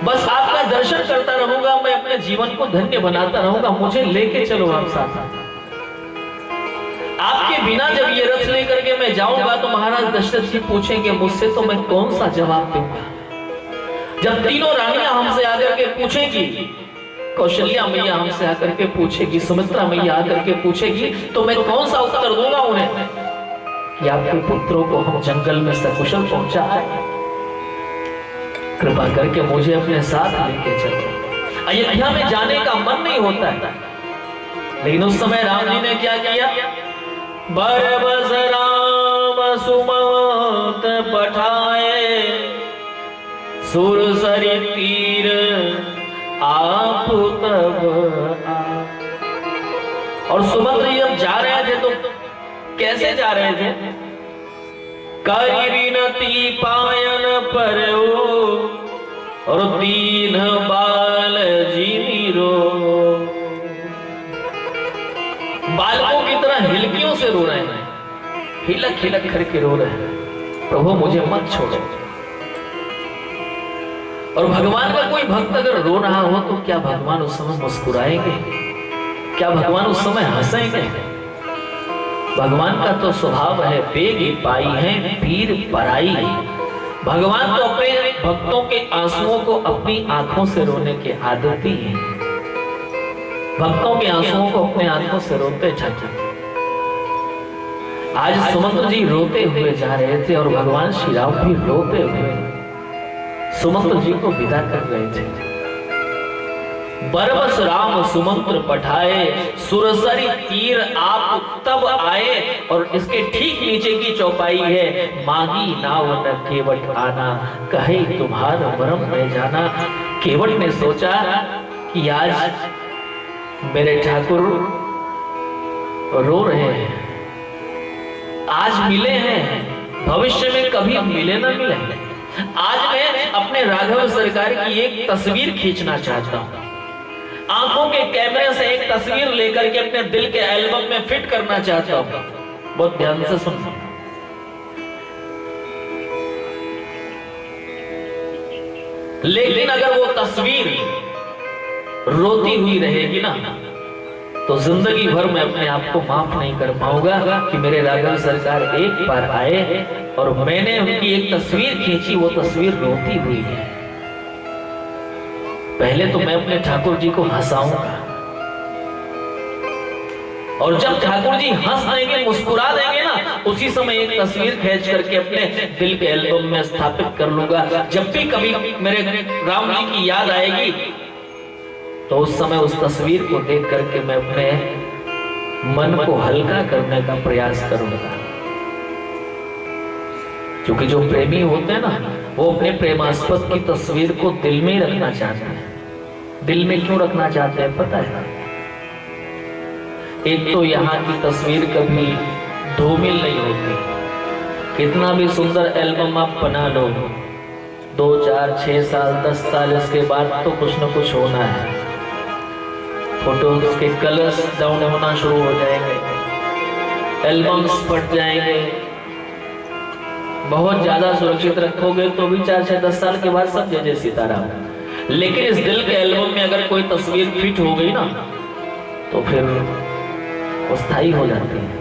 बस आपका दर्शन करता रहूंगा, मैं अपने जीवन को धन्य बनाता रहूंगा, मुझे लेके चलो आप साथ। आपके बिना जब ये रथ लेकर के मैं जाऊंगा तो महाराज दशरथ जी पूछेंगे मुझसे, तो मैं कौन सा जवाब दूंगा? जब तीनों रानियां हमसे आकर के पूछेगी, कौशल्या मैया हमसे आकर के पूछेगी, सुमित्रा मैया आकर के पूछेगी, तो मैं कौन सा उत्तर दूंगा उन्हें कि आपके पुत्रों को हम जंगल में सकुशल पहुंचाए, कृपा करके मुझे अपने साथ लेके चलो। अयोध्या में जाने का मन नहीं होता है, लेकिन उस समय राम जी ने क्या किया? बरबस राम सुमंत पठाए, सुरसरी तीर आप तब आए। और सुमंत्र जब जा रहे थे तो कैसे जा रहे थे? करी विनती पायन पर और दीन बाल जीरो, बालकों की तरह हिलकियों से रो रहे हैं, हिलक हिलक करके रो रहे हैं, प्रभु मुझे मत छोड़ो। और भगवान का कोई भक्त अगर रो रहा हो तो क्या भगवान उस समय मुस्कुराएंगे? क्या भगवान उस समय हंसेंगे? भगवान का तो स्वभाव है बेगी पाई है पीर पराई। भगवान तो अपने भक्तों के आंसुओं को अपनी आंखों से रोने के आदती है। भक्तों के आंसुओं को अपने आंखों से रोते जाते। आज सुमंत्र जी रोते हुए जा रहे थे और भगवान श्री राम भी रोते हुए सुमंत्र जी को विदा कर रहे थे। बरबस राम सुमंत्र पठाए, सुरसरी तीर आप तब आए। और इसके ठीक नीचे की चौपाई है, मांगी नाव न केवट आना, कहे तुम्हारा वरम में जाना। केवट ने सोचा कि आज मेरे ठाकुर रो रहे हैं, आज मिले हैं, भविष्य में कभी मिले ना मिले। आज मैं अपने राघव सरकार की एक तस्वीर खींचना चाहता हूं, आंखों के कैमरे से एक तस्वीर लेकर के अपने दिल के एल्बम में फिट करना चाहता हूं। बहुत ध्यान से सुनना। लेकिन अगर वो तस्वीर रोती हुई रहेगी ना, तो जिंदगी भर मैं अपने आप को माफ नहीं कर पाऊंगा कि मेरे राघव सरकार एक बार आए और मैंने उनकी एक तस्वीर खींची, वो तस्वीर रोती हुई है। पहले तो मैं अपने ठाकुर जी को हंसाऊंगा, और जब ठाकुर जी हंस देंगे, मुस्कुरा देंगे ना, उसी समय एक तस्वीर खींच करके अपने दिल के एल्बम में स्थापित कर लूंगा। जब भी कभी मेरे राम जी की याद आएगी तो उस समय उस तस्वीर को देख करके मैं अपने मन को हल्का करने का प्रयास करूंगा। क्योंकि जो प्रेमी होते हैं ना, वो अपने प्रेमास्पद की तस्वीर को दिल में ही रखना चाहते हैं। दिल में क्यों रखना चाहते हैं पता है? एक तो यहाँ की तस्वीर कभी धूमिल नहीं होती। कितना भी सुंदर एल्बम आप बना लो, 2, 4, 6 साल 10 साल इसके बाद तो कुछ न कुछ होना है। फोटोज के कलर्स डाउन होना शुरू हो जाएंगे, एल्बम्स फट जाएंगे। बहुत ज्यादा सुरक्षित रखोगे तो भी 4-6-10 साल के बाद सब जय सीताराम। लेकिन इस दिल के एल्बम में अगर कोई तस्वीर फिट हो गई ना, तो फिर वो स्थायी हो जाती है।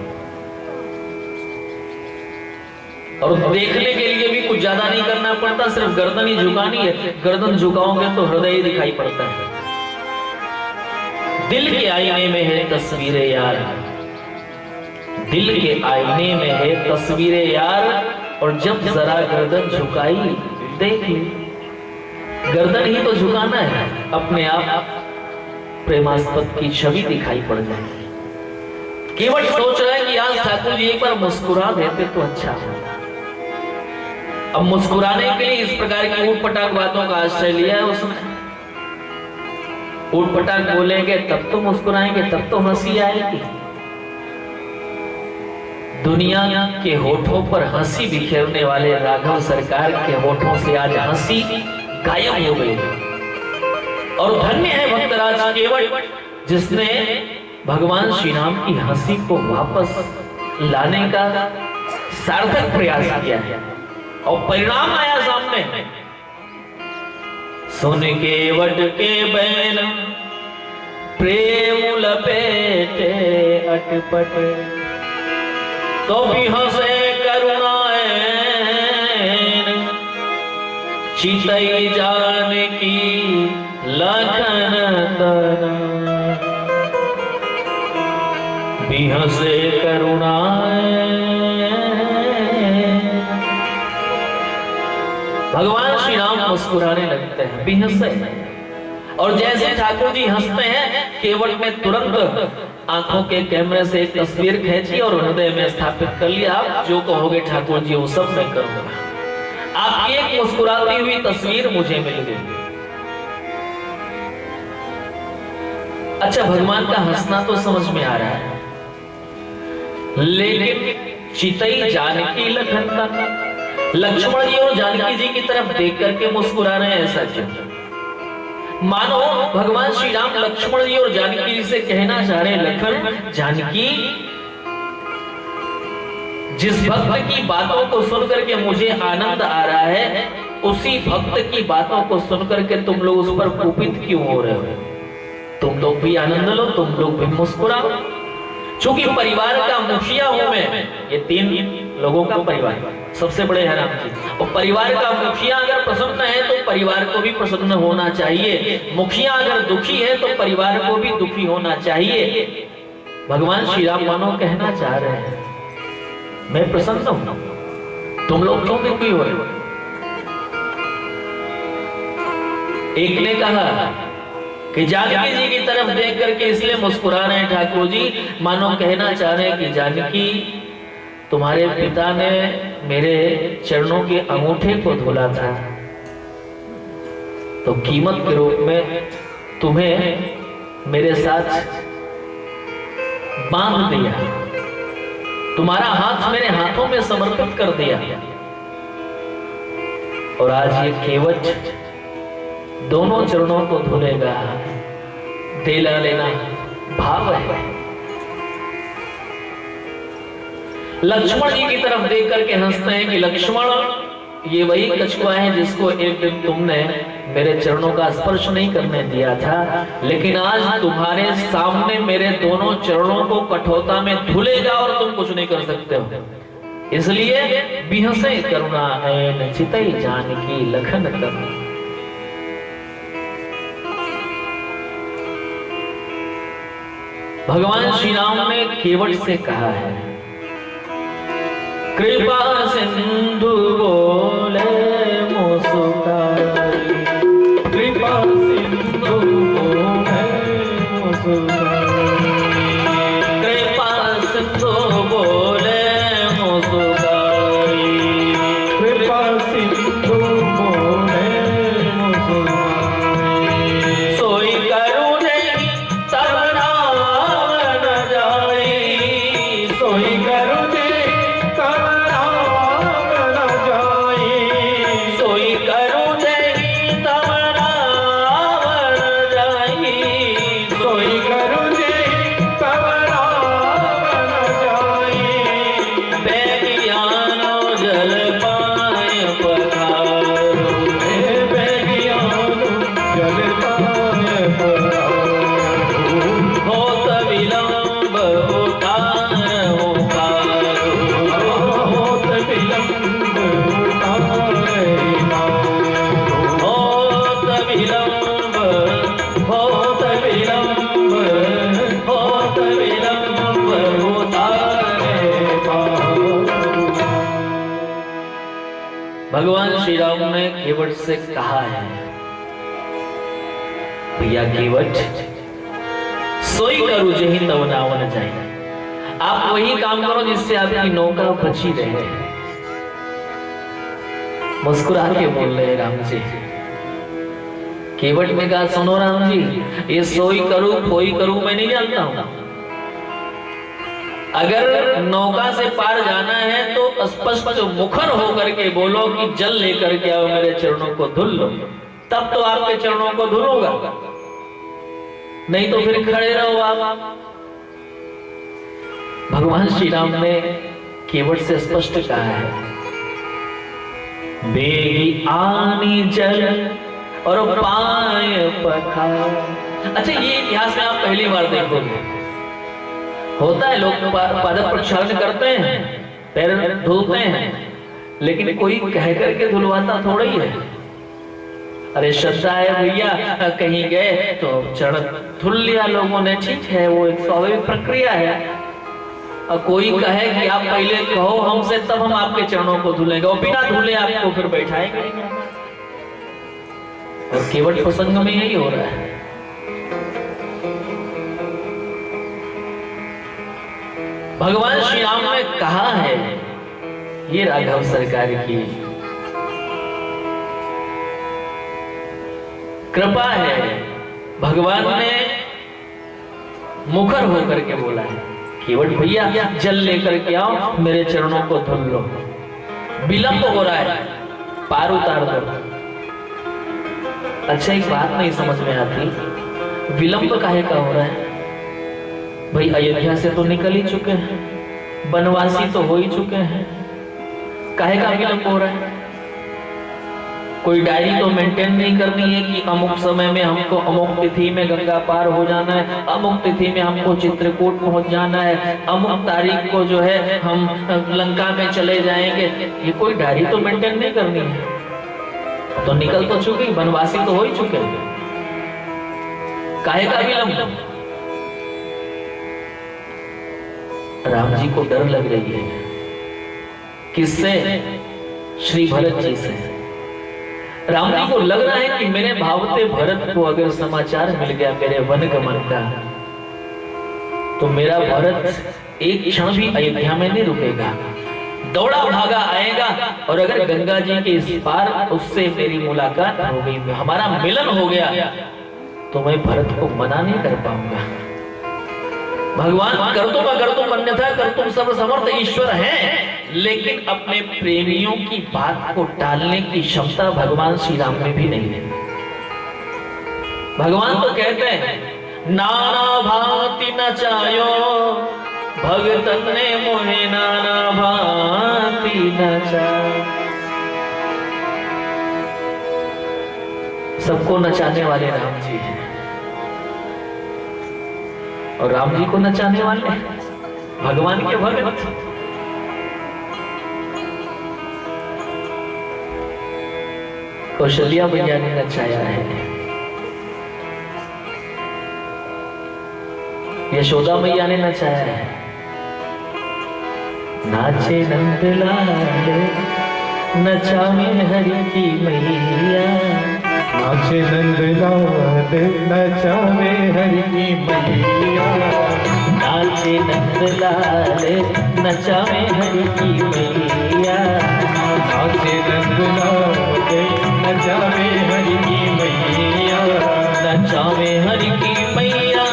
और देखने के लिए भी कुछ ज्यादा नहीं करना पड़ता, सिर्फ गर्दन ही झुकानी है। गर्दन झुकाओगे तो हृदय ही दिखाई पड़ता है। दिल के आईने में है तस्वीरें यार, दिल के आईने में है तस्वीरें यार। और जब जरा गर्दन झुकाई देख ली, गर्दन ही तो झुकाना है, अपने आप प्रेमास्पद की छवि दिखाई पड़ जाएगी। केवल सोच रहा है कि आज ठाकुर जी एक बार मुस्कुरा देते तो अच्छा होता। अब मुस्कुराने के लिए इस प्रकार की ऊटपटांग बातों का आश्रय लिया है उसने। ऊटपटांग बोलेंगे तब तो मुस्कुराएंगे, तब तो हंसी आएगी। दुनिया के होठों पर हंसी बिखेरने वाले राघव सरकार के होठों से आज हंसी गायब हो गई। और धन्य है भक्तराज केवट जिसने भगवान श्री राम की हंसी को वापस लाने का सार्थक प्रयास किया है और परिणाम आया सामने। सुन केवट के बैल प्रेम लपेटे अटपट, तो भी हंसे करुणाएं चितई जान की लखन तना, भी हंसे करुणाएं। भगवान श्री राम मुस्कुराने लगते हैं, भी हंसे। और जैसे ठाकुर जी हंसते हैं, केवट ने तुरंत आंखों के कैमरे से एक तस्वीर खींची और हृदय में स्थापित कर लिया। आप जो कहोगे ठाकुर जी वो सब मैं करूंगा। आपकी एक मुस्कुराती हुई तस्वीर मुझे मिल गई। अच्छा, भगवान का हंसना तो समझ में आ रहा है, लेकिन चितई जानकी लखन तना, लक्ष्मण जी और जानकी जी की तरफ देख करके मुस्कुरा रहे हैं, ऐसा क्यों? मानो भगवान श्री राम लक्ष्मण जी और जानकी जी से कहना चाह रहे हैं, लखन जानकी, जिस भक्त की बातों को सुनकर के मुझे आनंद आ रहा है, उसी भक्त की बातों को सुनकर के तुम लोग उस पर कुपित क्यों हो रहे हो? तुम लोग भी आनंद लो, तुम लोग भी मुस्कुराओ। चूंकि परिवार का मुखिया हूं मैं, ये 3 लोगों का परिवार सबसे बड़े हैं राम जी, और परिवार का मुखिया अगर प्रसन्न है तो परिवार को भी प्रसन्न होना चाहिए। मुखिया अगर दुखी है तो परिवार को भी दुखी होना चाहिए। भगवान श्री राम मानो कहना चाह रहे हैं, मैं प्रसन्न हूं, तुम लोग क्यों दुखी हो रहे हो? एक ने कहा कि जानकी जी की तरफ देख करके इसलिए मुस्कुरा रहे हैं ठाकुर जी, मानो कहना चाह रहे हैं कि जानकी, तुम्हारे पिता ने मेरे चरणों के अंगूठे को धुला था, तो कीमत के रूप में तुम्हें मेरे साथ बांध दिया, तुम्हारा हाथ मेरे हाथों में समर्पित कर दिया। और आज ये केवट दोनों चरणों को धुलेगा, देला लेना भाव है। लक्ष्मण जी की तरफ देख करके हंसते हैं कि लक्ष्मण, ये वही कछुआ है जिसको एक दिन तुमने मेरे चरणों का स्पर्श नहीं करने दिया था, लेकिन आज तुम्हारे सामने मेरे दोनों चरणों को कठोता में धुलेगा और तुम कुछ नहीं कर सकते हो। इसलिए बिहसे करुणा है चितई जानकी लखन तना। भगवान श्री राम ने केवट से कहा है, कृपा सिंधु बोले मुस्कुराई, कृपा सिंधु बोले मुस्कुराई, कृपा सिंधु बोले मुस्कुराई, कृपा सिंधु बोले मुस्कुराई, सोई करूं नहीं तब रावण जाई, सोई करूं भगवान श्री राम ने केवट से कहा है, भैया केवट, सोई करो जही तब नावन जाए। आप वही काम करो जिससे आपकी नौका बची रहे। मुस्कुरा के बोल रहे राम जी। केवट ने कहा सुनो राम जी, ये सोई करूं खोई करूं मैं नहीं जानता हूं। अगर नौका से पार जाना है तो स्पष्ट मुखर होकर के बोलो कि जल लेकर के आओ, मेरे चरणों को धुल लो, तब तो आपके चरणों को धुलूंगा, नहीं तो फिर खड़े रहो आप। भगवान श्री राम ने केवट से स्पष्ट कहा है, बेगी आनी जल और पाए पखार। अच्छा, ये इतिहास में आप पहली बार देखोगे। होता है लोग पाद प्रक्षालन करते हैं, पैर धुलते हैं, लेकिन कोई कह करके धुलवाता थोड़ा ही है। अरे श्रद्धा है भैया, कहीं गए तो चरण धुल लिया लोगों ने, ठीक है, वो एक स्वाभाविक प्रक्रिया है। और कोई कहे कि आप पहले कहो हमसे, तब हम आपके चरणों को धुलेंगे, और बिना धुले आपको फिर बैठाएंगे। और केवट प्रसंग में यही हो रहा है। भगवान श्री राम ने कहा है, ये राघव सरकार की कृपा है, भगवान ने मुखर होकर के बोला है, केवट भैया जल लेकर के आओ, मेरे चरणों को धुल लो। विलंब हो रहा है, पार उतार दो। अच्छा, एक बात नहीं समझ में आती, विलंब काहे का हो रहा है? भाई अयोध्या से तो निकल ही चुके हैं, वनवासी तो हो ही चुके हैं, काहे का विलंब हो रहा है? कोई डायरी तो मेंटेन नहीं करनी है कि अमुक समय में हमको अमुक तिथि में गंगा पार हो जाना है, अमुक तिथि में हमको चित्रकूट पहुंच जाना है, अमुक तारीख को जो है हम लंका में चले जाएंगे। ये कोई डायरी तो मेंटेन नहीं करनी है। तो निकल तो चुके, वनवासी तो हो ही चुके, काहे का विलंब? राम जी को डर लग रही है। किससे? श्री भरत जी से। राम जी को लग रहा है कि मेरे भावते भरत को अगर समाचार मिल गया मेरे वनगमन का, तो मेरा भरत एक क्षण भी अयोध्या में नहीं रुकेगा, दौड़ा भागा आएगा। और अगर गंगा जी के इस पार उससे मेरी मुलाकात हो गई, हमारा मिलन हो गया, तो मैं भरत को मना नहीं कर पाऊंगा। भगवान कर तुम अन्यथा कर तुम सर्वसमर्थ ईश्वर हैं, लेकिन अपने प्रेमियों की बात को टालने की क्षमता भगवान श्री राम में भी नहीं है। भगवान तो कहते हैं, नाना भांति नचायो भगतन ने मोहे, नाना भांति नचायो। सबको नचाने वाले राम जी हैं, और राम जी को नचाने वाले भगवान के भगत। कौशल्या मैया ने नचाया है, यशोदा मैया ने नचाया है। नाचे नंदलाल नचावे हरि की मैया,
नाचे नंदलाल नचावे हरि की मैया,
नाचे नंदलाल नचावे हरि की मैया,
नाचे नंदलाल नचावे हरि की मैया,
नचावे हरि की मैया,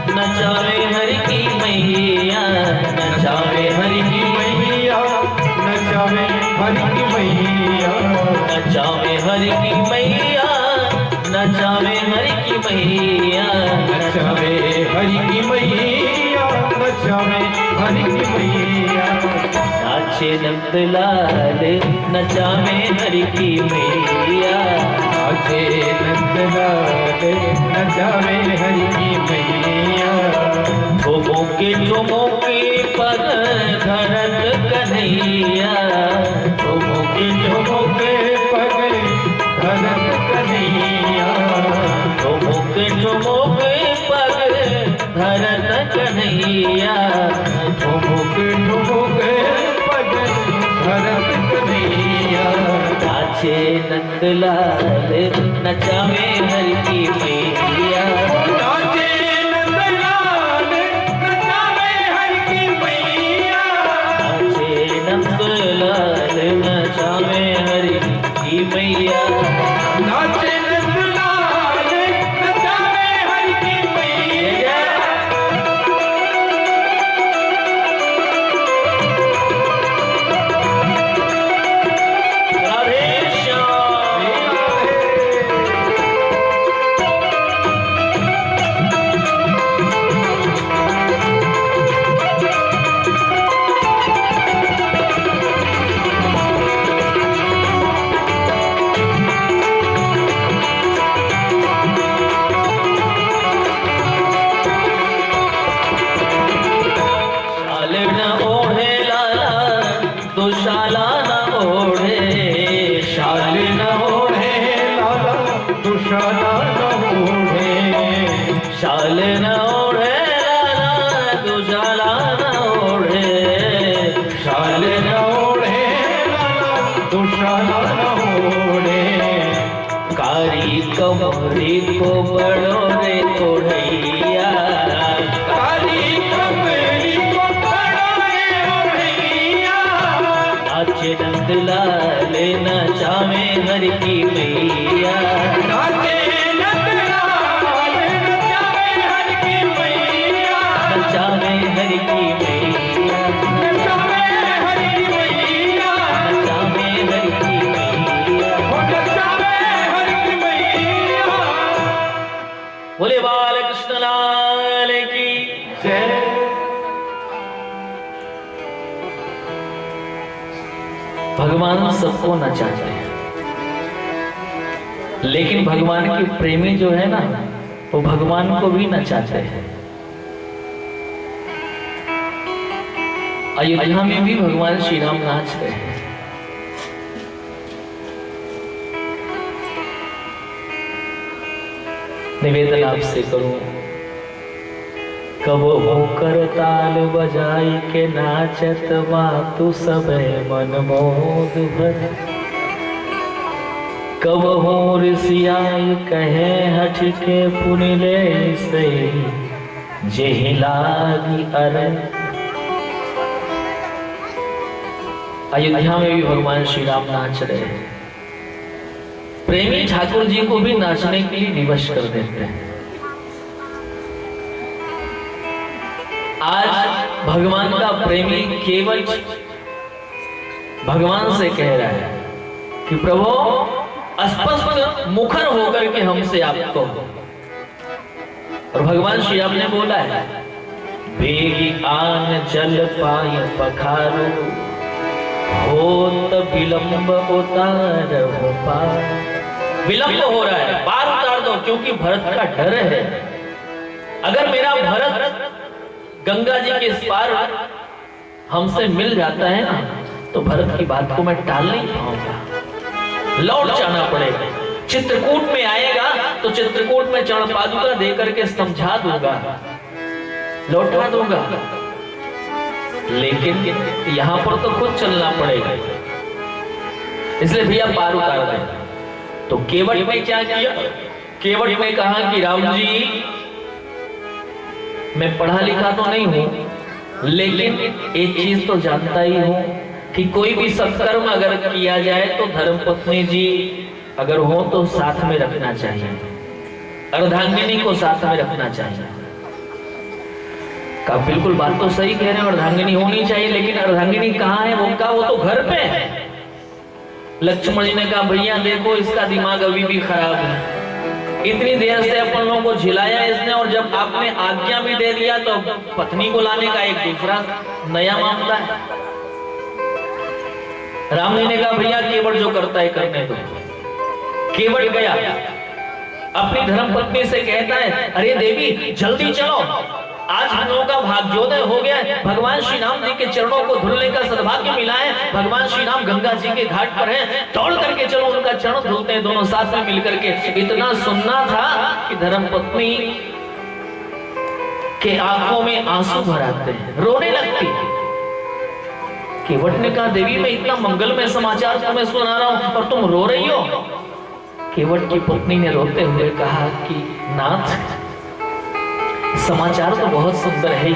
नचावे हरि की मैया, नचावे हरि की मैया,
नचावे हरि की मैया,
नचावे हरि की मैया, नचावे हरि की मैया,
नचावे हरि की मैया, नचावे हरि की मैया,
नाचे नंदलाल नचावे हरि की मैया,
नाचे नंदलाल नचावे हरि की मैया,
ठुमो के पग धरत कन्हैया,
ठुमो के पग धरत कन्हैया,
ठुमो के पग धरत कन्हैया,
ठुमो के पग धरत कन्हैया,
नाचे नंदलाल नचावे हरि की मैया,
नाचे नंदलाल नचावे हरि की मैया,
नाचे नंदलाल नचावे हरि की शाला न ओढ़े,
शाल न ओढ़े दुशाला न ओढ़े,
कारी कमरी को बड़ो रे ओढ़ैया,
काली कमरी को बड़ो रे ओढ़ैया,
नाचे नंदलाल नचावे हर की मैया,
नाचे नंदलाल नचावे हर की मैया,
नचावे हर की मैया,
नचावे हर की मैया,
नचावे हर की मैया।
नचावे हर की मैया।
बोले बाल कृष्ण लाल की।
जय।
भगवान सबको नचाते हैं, लेकिन भगवान के प्रेमी जो है ना, वो भगवान को भी नचाते हैं। अयोध्या में भी भगवान श्री राम नाच रहे हैं। निवेदन आपसे करूं, कब होकर ताल बजाई के नाचत मातु सबे मन मोद भर, कब हो ऋषियाई कहे हठ के पुनिले से जेहि लागी अरे। अयोध्या में भी भगवान श्री राम नाच रहे हैं। प्रेमी ठाकुर जी को भी नाचने के लिए विवश कर देते हैं। आज भगवान का प्रेमी केवल भगवान से कह रहा है कि प्रभु स्पष्ट मुखर होकर के हमसे आपको, और भगवान श्री राम ने बोला है, बेगी आन जल पाय पखारो, होत विलंब उतार हो पार। विलंब हो रहा है, पार उतार दो, क्योंकि भरत का डर है। अगर मेरा भरत गंगा जी के इस पार हमसे मिल जाता है ना, तो भरत की बात को मैं टाल नहीं पाऊंगा, लौट जाना पड़ेगा। चित्रकूट में आएगा तो चित्रकूट में चरण पादुका दे करके समझा दूंगा, लौटा दूंगा, लेकिन यहां पर तो खुद चलना पड़ेगा। इसलिए भैया पार उतार दें। तो केवट में क्या किया? केवट में कहा कि राम जी, मैं पढ़ा लिखा तो नहीं हूं, लेकिन एक चीज तो जानता ही हूं कि कोई भी सत्कर्म अगर किया जाए तो धर्मपत्नी जी अगर हो तो साथ में रखना चाहिए, अर्धांगिनी को साथ में रखना चाहिए। का बिल्कुल बात तो सही कह रहे हैं, अर्धांगिनी होनी चाहिए, लेकिन अर्धांगिनी कहाँ है? वो का वो तो घर पे है। लक्ष्मण जी ने कहा भैया देखो इसका दिमाग अभी भी खराब है, इतनी देर से अपन लोगों को झिलाया इसने, और जब आपने आज्ञा भी दे दिया तो पत्नी को लाने का एक दूसरा नया मामला है। राम जी ने कहा भैया केवट जो करता है करने दो। केवट गया, अपनी धर्मपत्नी से कहता है, अरे देवी जल्दी चलो, आज हम लोगों का भाग्योदय हो गया है, भगवान श्री राम जी के चरणों को धुलने का सौभाग्य मिला है, भगवान श्री राम गंगा जी के घाट पर हैं, दौड़ करके चलो उनका चरण धुलते हैं दोनों साथ में मिलकर के। इतना सुनना था कि धर्मपत्नी के आंखों में आंसू भर आते हैं, रोने लगती है। केवट ने कहा देवी मैं इतना मंगलमय समाचार तुम्हें सुना रहा हूं और तुम रो रही हो। केवट की पत्नी ने रोते हुए कहा कि नाथ समाचार तो बहुत सुंदर है,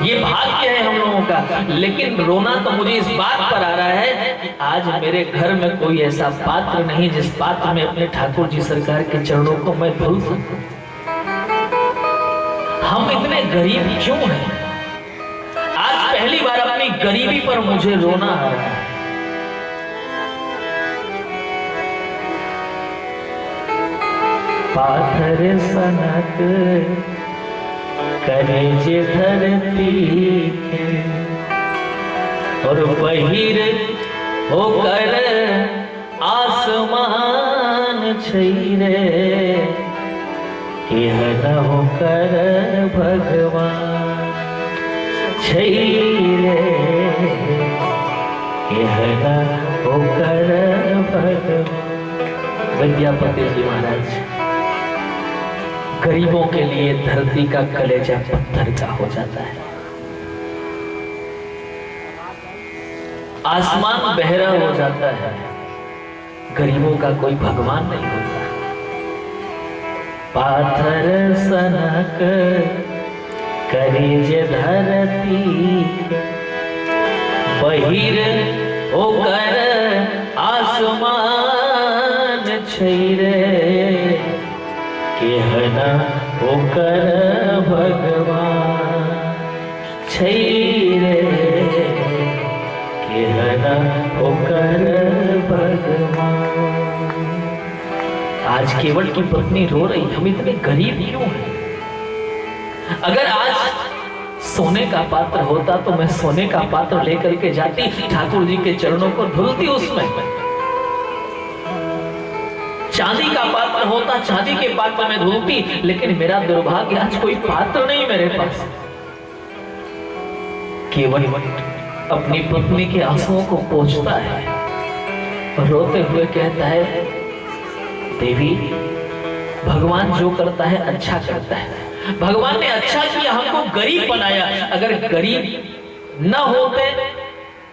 ये भाग्य है हम लोगों का, लेकिन रोना तो मुझे इस बात पर आ रहा है कि आज मेरे घर में कोई ऐसा पात्र नहीं जिस पात्र में अपने ठाकुर जी सरकार के चरणों को मैं धुल सकूं। हम इतने गरीब क्यों हैं? आज पहली बार अपनी गरीबी पर मुझे रोना आ रहा है। पाथर सनक कलेज धरती के, और बहिर होकर आसमान छैरे, यह न होकर भगवान छैरे, यह न होकर भगवान। विद्यापति जी महाराज, गरीबों के लिए धरती का कलेजा पत्थर का हो जाता है। आसमान बहरा हो जाता है, गरीबों का कोई भगवान नहीं होता। पाथर सनक करेज धरती, बहिर होकर आसमान छैरे, केहना होकर भगवान छैरे, केहना होकर भगवान। आज केवट की पत्नी रो रही, हम इतने गरीब क्यों हैं? अगर आज सोने का पात्र होता तो मैं सोने का पात्र लेकर के जाती, ठाकुर जी के चरणों को धुलती उसमें। चांदी का पात्र होता, चांदी के पात्र में धुलती, लेकिन मेरा दुर्भाग्य आज कोई पात्र नहीं मेरे पास। केवल अपनी पत्नी के आंसुओं को पोंछता है और रोते हुए कहता है, देवी भगवान जो करता है अच्छा करता है। भगवान ने अच्छा किया, हमको गरीब बनाया। अगर गरीब न होते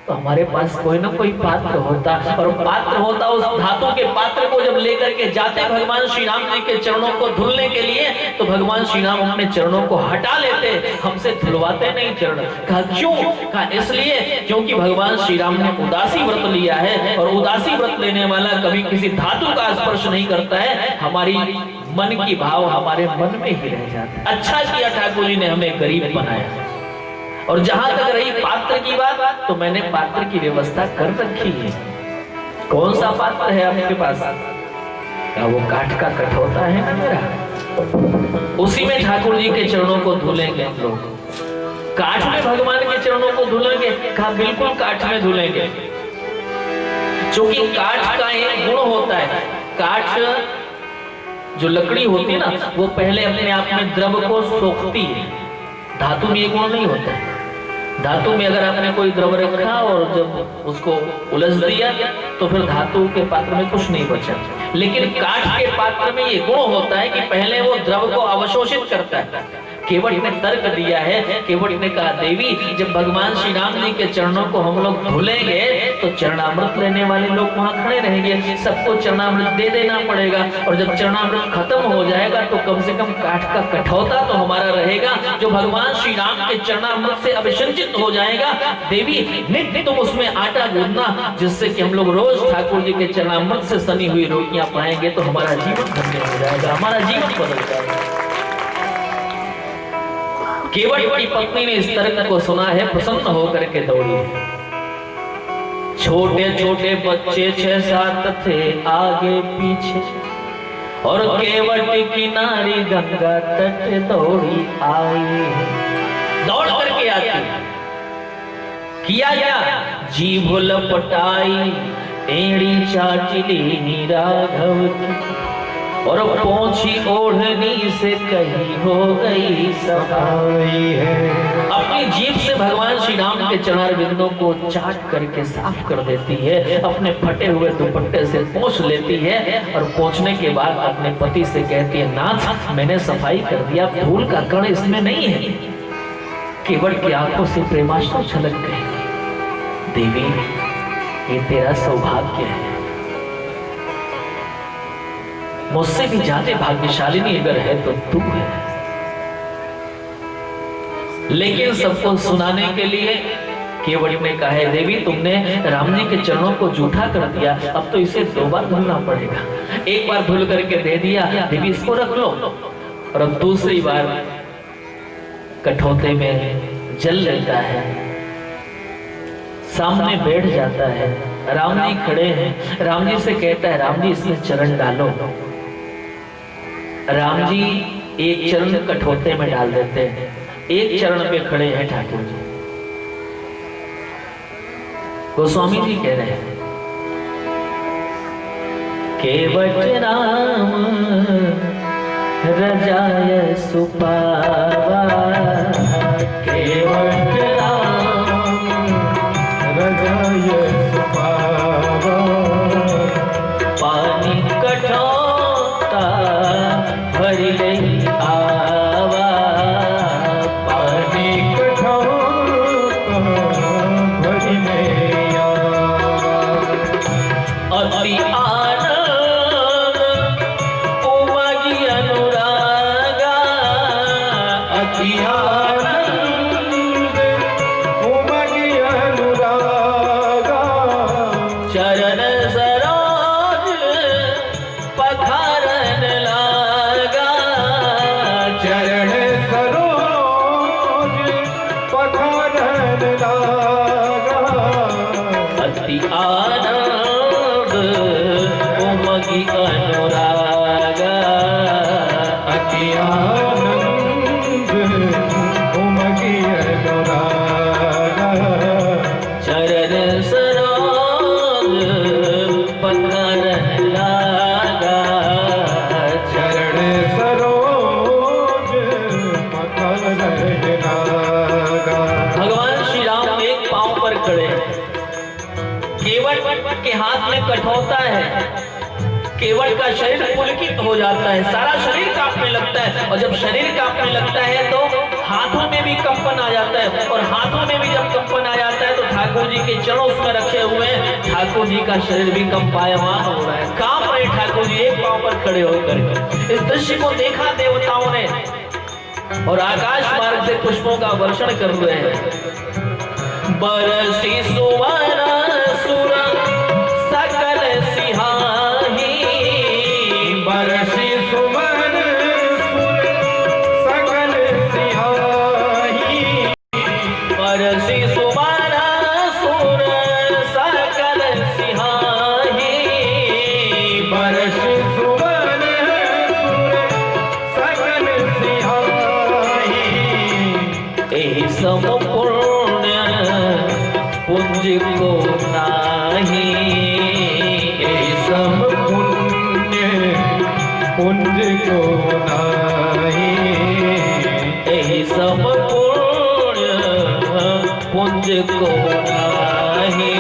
तो हमारे पास कोई ना कोई पात्र होता, और पात्र होता उस धातु के पात्र को जब लेकर के जाते भगवान श्री राम जी के चरणों को धुलने के लिए, तो भगवान श्री राम अपने चरणों को हटा लेते, हमसे धुलवाते नहीं चरण। कहा क्यों? कहा इसलिए क्योंकि भगवान श्री राम ने उदासी व्रत लिया है, और उदासी व्रत लेने वाला कभी किसी धातु का स्पर्श नहीं करता है। हमारी मन की भाव हमारे मन में ही रह जाता है। अच्छा किया ठाकुर जी ने हमें गरीब बनाया। और जहां तक रही पात्र की बात, तो मैंने पात्र की व्यवस्था कर रखी है। कौन सा पात्र है आपके पास? क्या वो काठ का कठौता है ना मेरा? उसी में ठाकुर जी के चरणों को धुलेंगे हम लोग। काठ में भगवान के चरणों को धुलेंगे? कहा बिल्कुल काठ में धुलेंगे, क्योंकि काठ का एक गुण होता है। काठ जो लकड़ी होती है ना, वो पहले अपने आप में द्रव को सोखती है। धातु में ये गुण नहीं होता है। धातु में अगर आपने कोई द्रव रखा और जब उसको उलझ दिया तो फिर धातु के पात्र में कुछ नहीं बचा। लेकिन काठ के पात्र में ये गुण होता है कि पहले वो द्रव को अवशोषित करता है। केवट ने तर्क दिया है, केवट ने कहा देवी जब भगवान श्री राम जी के चरणों को हम लोग धुलेंगे तो चरणामृत लेने वाले लोग वहां खड़े रहेंगे, सबको चरणामृत दे देना पड़ेगा। और जब चरणामृत खत्म हो जाएगा तो कम से कम काठ का कठौता तो हमारा रहेगा, जो भगवान श्री राम के चरणामृत से अभिषंचित हो जाएगा। देवी नित्य तुम उसमें आटा गूंथना, जिससे कि हम लोग रोज ठाकुर जी के चरणामृत से सनी हुई रोटियां पाएंगे, तो हमारा जीवन धन्य हो जाएगा, हमारा जीवन बदल जाएगा। केवट की पत्नी ने इस तर्क को सुना है, प्रसन्न होकर के दौड़ी। छोटे छोटे बच्चे 6-7 थे आगे पीछे, और केवट की नारी गंगा तट दौड़ी आई। दौड़ करके आती, किया क्या? जीभ लपटाई, एड़ी चाची राघव की, और पोंछी ओढ़नी से कहीं हो गई सफाई है। अपनी जीभ से भगवान श्री राम के चरण बिंदों को चाट करके साफ कर देती है, अपने फटे हुए दुपट्टे से पोंछ लेती है, और पोंछने के बाद अपने पति से कहती है, नाथ मैंने सफाई कर दिया, धूल का कण इसमें नहीं है। केवट की आंखों से प्रेमाश्रु छलक गए। देवी ये तेरा सौभाग्य है, मुझसे भी ज्यादा भाग्यशालिनी अगर है तो तू है। लेकिन सबको सुनाने के लिए केवट ने कहा है, देवी तुमने राम जी के चरणों को जूठा कर दिया, अब तो इसे 2 बार धुलना पड़ेगा। एक बार धुल करके दे दिया, देवी इसको रख लो, और अब दूसरी बार कठौते में जल लेता है, सामने बैठ जाता है। राम जी खड़े हैं, राम जी से कहता है, राम जी इसमें चरण डालो। राम जी एक चरण कठौते में डाल देते हैं, एक चरण पे खड़े हैं ठाकुर जी। गोस्वामी जी कह रहे हैं, केवट राम रजाय सुपावा, केवट राम रजाय सुपावा, पानी कठौता भर गई आवा, पानी कठौता भर गई आवा।
मन लागा,
अति आनंद उमगी अनुरागा,
अति आनंद उमगी अनुरागा,
चरण सरोज पकड़ लागा,
चरण सरोज पकड़ लागा।
भगवान श्री राम एक पांव पर खड़े, केवट के हाथ में कठौता है, केवट का शरीर पुलकित हो जाता है, सारा शरीर कांपने लगता है, और जब शरीर कांपने लगता है तो हाथों में भी कंपन आ जाता है, और हाथों में भी जब कंपन आ जाता है तो ठाकुर जी के चरण उसमें रखे हुए हैं, ठाकुर जी का शरीर भी कंपायमान हो रहा है, कांप रहे ठाकुर जी एक पांव पर खड़े होकर। इस दृश्य को देखा देवताओं ने और आकाश मार्ग से पुष्पों का वर्षण कर रहे हैं। बरसी सुवर्ण सुर सकल सिहाही,
बरसी सुमन सुर सकल सिहाही,
बरसी सुवर्ण सुर सकल सिहाही,
बरसी सुमन सुर सकल सिहाही,
एहि सम पुण्य पुंज को नाही,
एहि सम पुण्य पुंज को नाही,
एहि सम पुण्य पुंज को नाही,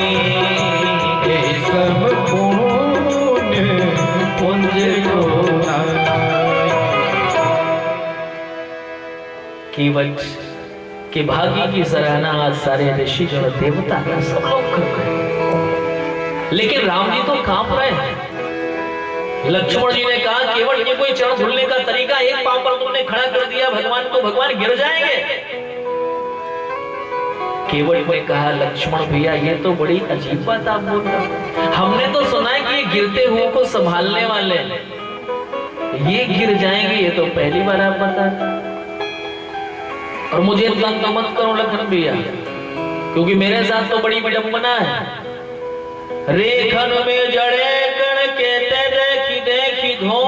एहि सम पुण्य पुंज को नाही।
केवट के भाग्य की सराहना आज सारे ऋषि और देवता का सब लोग कर रहे हैं, लेकिन राम जी तो कांप रहे हैं। लक्ष्मण जी ने कहा केवट के कोई चरण धुलने का तरीका, एक पांव पर तुमने खड़ा कर दिया भगवान को, भगवान गिर जाएंगे। केवट ने कहा लक्ष्मण भैया ये तो बड़ी अजीब बात आप बोल रहे हैं, हमने तो सुना है कि ये गिरते हुए को संभालने वाले, ये गिर जाएंगे ये तो पहली बार आप बता रहे। और मुझे तंग मत करो लखन भैया, क्योंकि मेरे साथ तो बड़ी विडंबना है। रेखन में जड़े कण कहते देखी देखी धो,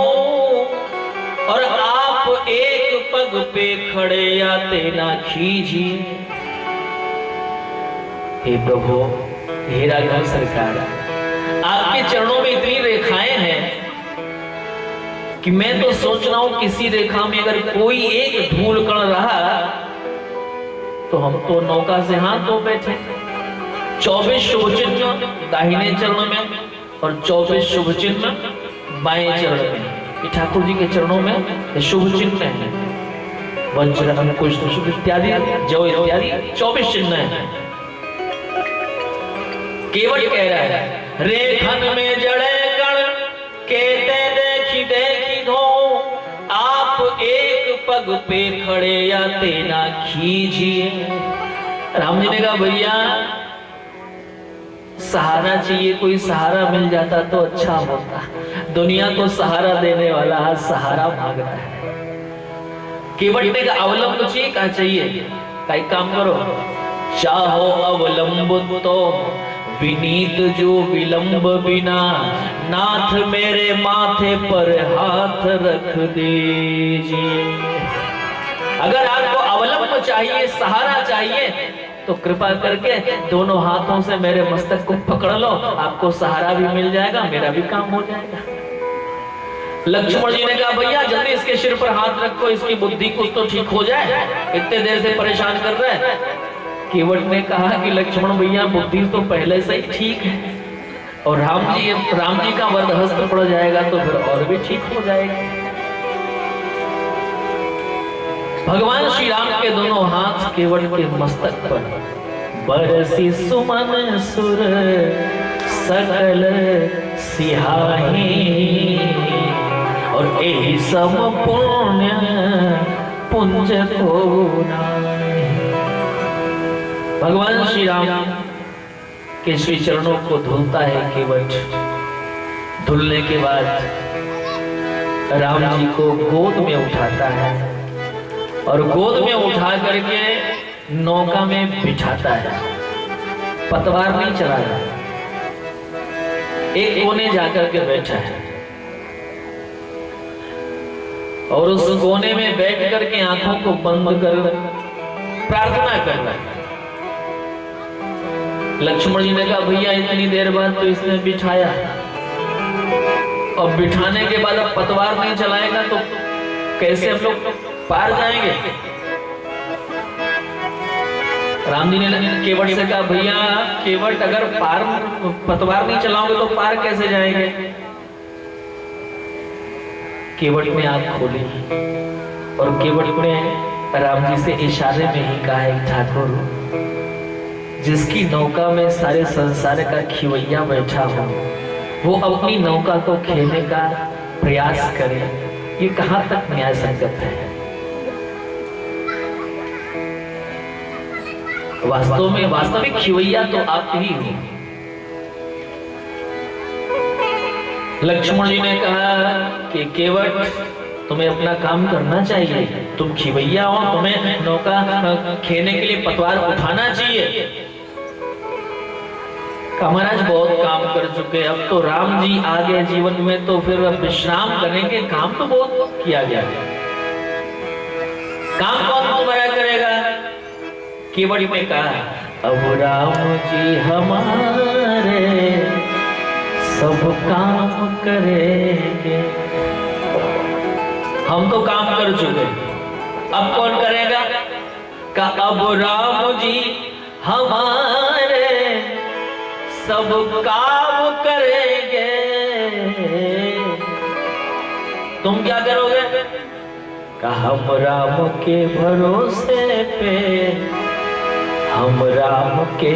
और आप एक पग पे खड़े आते ना खींचिए। हे प्रभु, हे राघव सरकार, आपके चरणों में इतनी रेखाएं हैं कि मैं तो सोच रहा हूं किसी रेखा में अगर कोई एक धूल कण रहा तो हम तो नौका से हाथ धो बैठे। 24 शुभ चिन्ह दाहिने चरण में और 24 शुभ चिन्ह बाएं चरण में, ये ठाकुर जी के चरणों में शुभ चिन्ह है, वज्र अंकुश इत्यादि जौ इत्यादि 24 चिन्ह है। केवट कह रहा है रेखन में जड़े कण कहते देखी देखी धो, आप एक पग पे खड़े या तेना खींचिए। राम जी ने कहा भैया सहारा चाहिए, कोई सहारा मिल जाता तो अच्छा होता, दुनिया को सहारा देने वाला आज सहारा मांग रहा है। केवट ने कहा अवलंब चाहिए, क्या चाहिए, कई काम करो, चाहो अवलंब तो विनीत जो विलंब बिना, नाथ मेरे माथे पर हाथ रख दीजिए। अगर आपको अवलंब चाहिए, सहारा चाहिए, तो कृपा करके दोनों हाथों से मेरे मस्तक को पकड़ लो, आपको सहारा भी मिल जाएगा, मेरा भी काम हो जाएगा। लक्ष्मण जी ने कहा भैया जल्दी इसके सिर पर हाथ रखो, इसकी बुद्धि कुछ तो ठीक हो जाए, इतने देर से परेशान कर रहे हैं। केवट ने कहा कि लक्ष्मण भैया बुद्धि तो पहले से ही ठीक है, और राम जी का वरदहस्त पड़ जाएगा तो फिर और भी ठीक हो जाएगा। भगवान श्री राम के दोनों हाथ केवट के मस्तक पर, बरसी सुमन सुर सकल सिहाही, और एहि सम पुण्य पुंज को नाही। भगवान श्री राम के श्री चरणों को धुलता है केवट। धुलने के बाद राम जी को गोद में उठाता है, और गोद में उठा करके नौका में बिठाता है, पतवार नहीं चला रहा, एक कोने जाकर के बैठा है और उस कोने में बैठ करके आंखों को बंद कर प्रार्थना कर रहा है। लक्ष्मण जी ने कहा भैया इतनी देर बाद तो इसने बिठाया, और बिठाने के बाद अब पतवार नहीं चलाएगा तो कैसे हम लोग पार जाएंगे। राम जी ने केवट से कहा भैया केवट अगर पार पतवार नहीं चलाओगे तो पार कैसे जाएंगे। केवट ने आंख खोली और केवट ने राम जी से इशारे में ही कहा है ठाकुर जिसकी नौका में सारे संसार का खिवैया बैठा हो वो अपनी नौका को खेलने का प्रयास करे, ये कहां तक न्याय संगत है। वास्तव में वास्तविक खिवैया तो आप ही हो। लक्ष्मण जी ने कहा कि केवट तुम्हें अपना काम करना चाहिए, तुम खिवैया हो, तुम्हें नौका खेलने के लिए पतवार उठाना चाहिए। महाराज बहुत काम कर चुके, अब तो राम जी आ गए जीवन में तो फिर अब विश्राम करेंगे, काम तो बहुत किया गया है, काम कौन तुम्हारा करेगा। केवट ने कहा अब राम जी हमारे सब काम करेंगे, हम तो काम कर चुके, अब कौन करेगा। का अब राम जी हमारे सब काम करेंगे, तुम क्या करोगे। का हम राम के भरोसे पे, हम राम के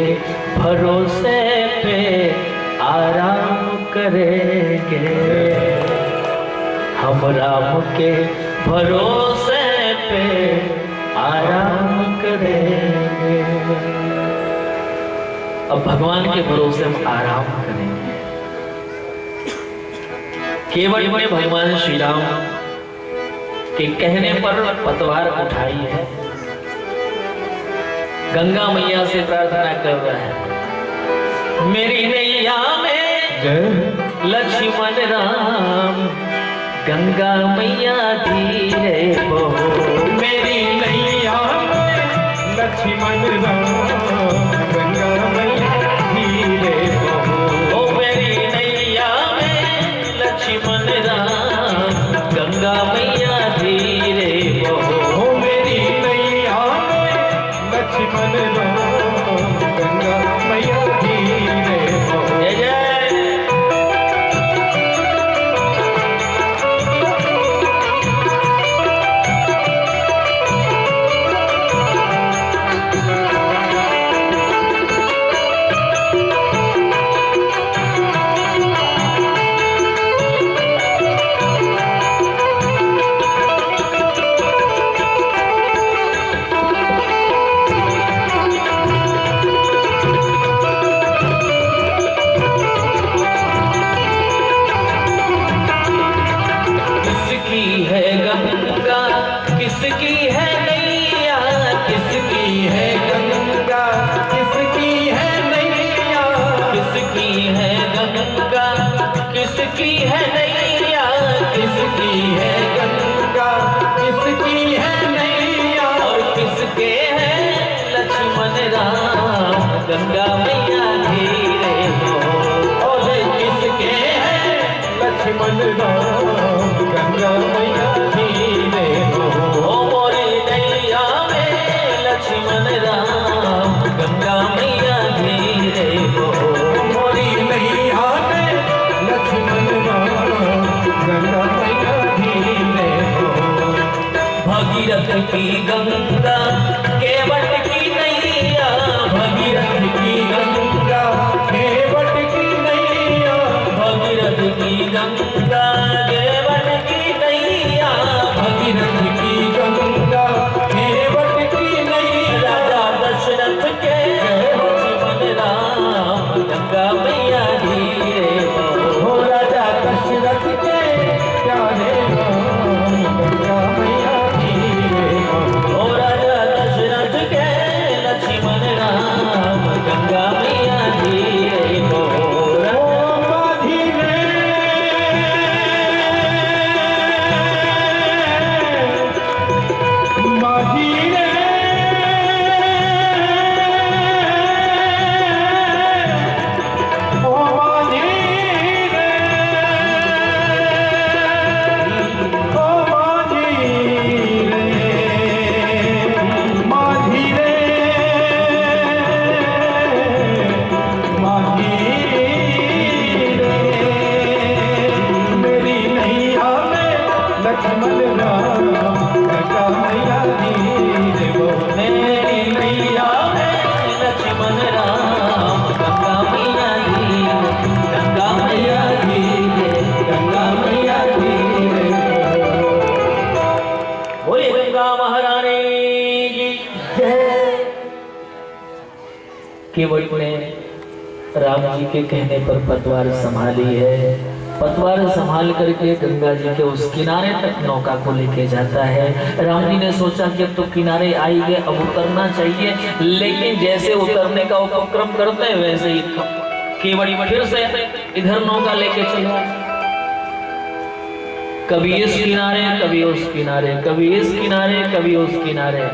भरोसे पे आराम करेंगे, हम राम के भरोसे पे आराम करेंगे। अब भगवान के भरोसे हम आराम करेंगे। केवट ने भगवान श्री राम के कहने पर पतवार उठाई है, गंगा मैया से प्रार्थना कर रहा है मेरी नैया में लक्ष्मण राम गंगा मैया धीरे बहो,
मेरी नैया में लक्ष्मण राम गंगा मैया धीरे बहो,
ओ मेरी नैया में लक्ष्मण राम गंगा मैया धीरे बहो,
ओ मेरी नैया में लक्ष्मण राम गंगा मैया धीरे बहो।
जय जय।
किसकी है नैया, किसकी है गंगा, किसकी है नैया,
और किसके है लक्ष्मण राम गंगा मैया धीरे बहो,
और किसके है लक्ष्मण राम गंगा मैया धीरे बहो,
ओ मोरी नैया में लक्ष्मण राम गंगा मैया धीरे बहो,
मोरी नैया में लक्ष्मण राम गंगा मैया धीरे बहो।
भगीरथ की गंगा केवट की नैया,
भगीरथ की गंगा केवट की नैया,
भगीरथ की गंगा केवट ने राम जी के कहने पर पतवार संभाली है। पतवार संभाल करके गंगा जी के उस किनारे तक नौका को लेके जाता है। राम जी ने सोचा कि अब तो किनारे आई गए, अब उतरना चाहिए, लेकिन जैसे उतरने का उपक्रम करते हैं वैसे ही केवट फिर से इधर नौका लेके चला। कभी इस किनारे कभी उस किनारे, कभी इस किनारे कभी उस किनारे।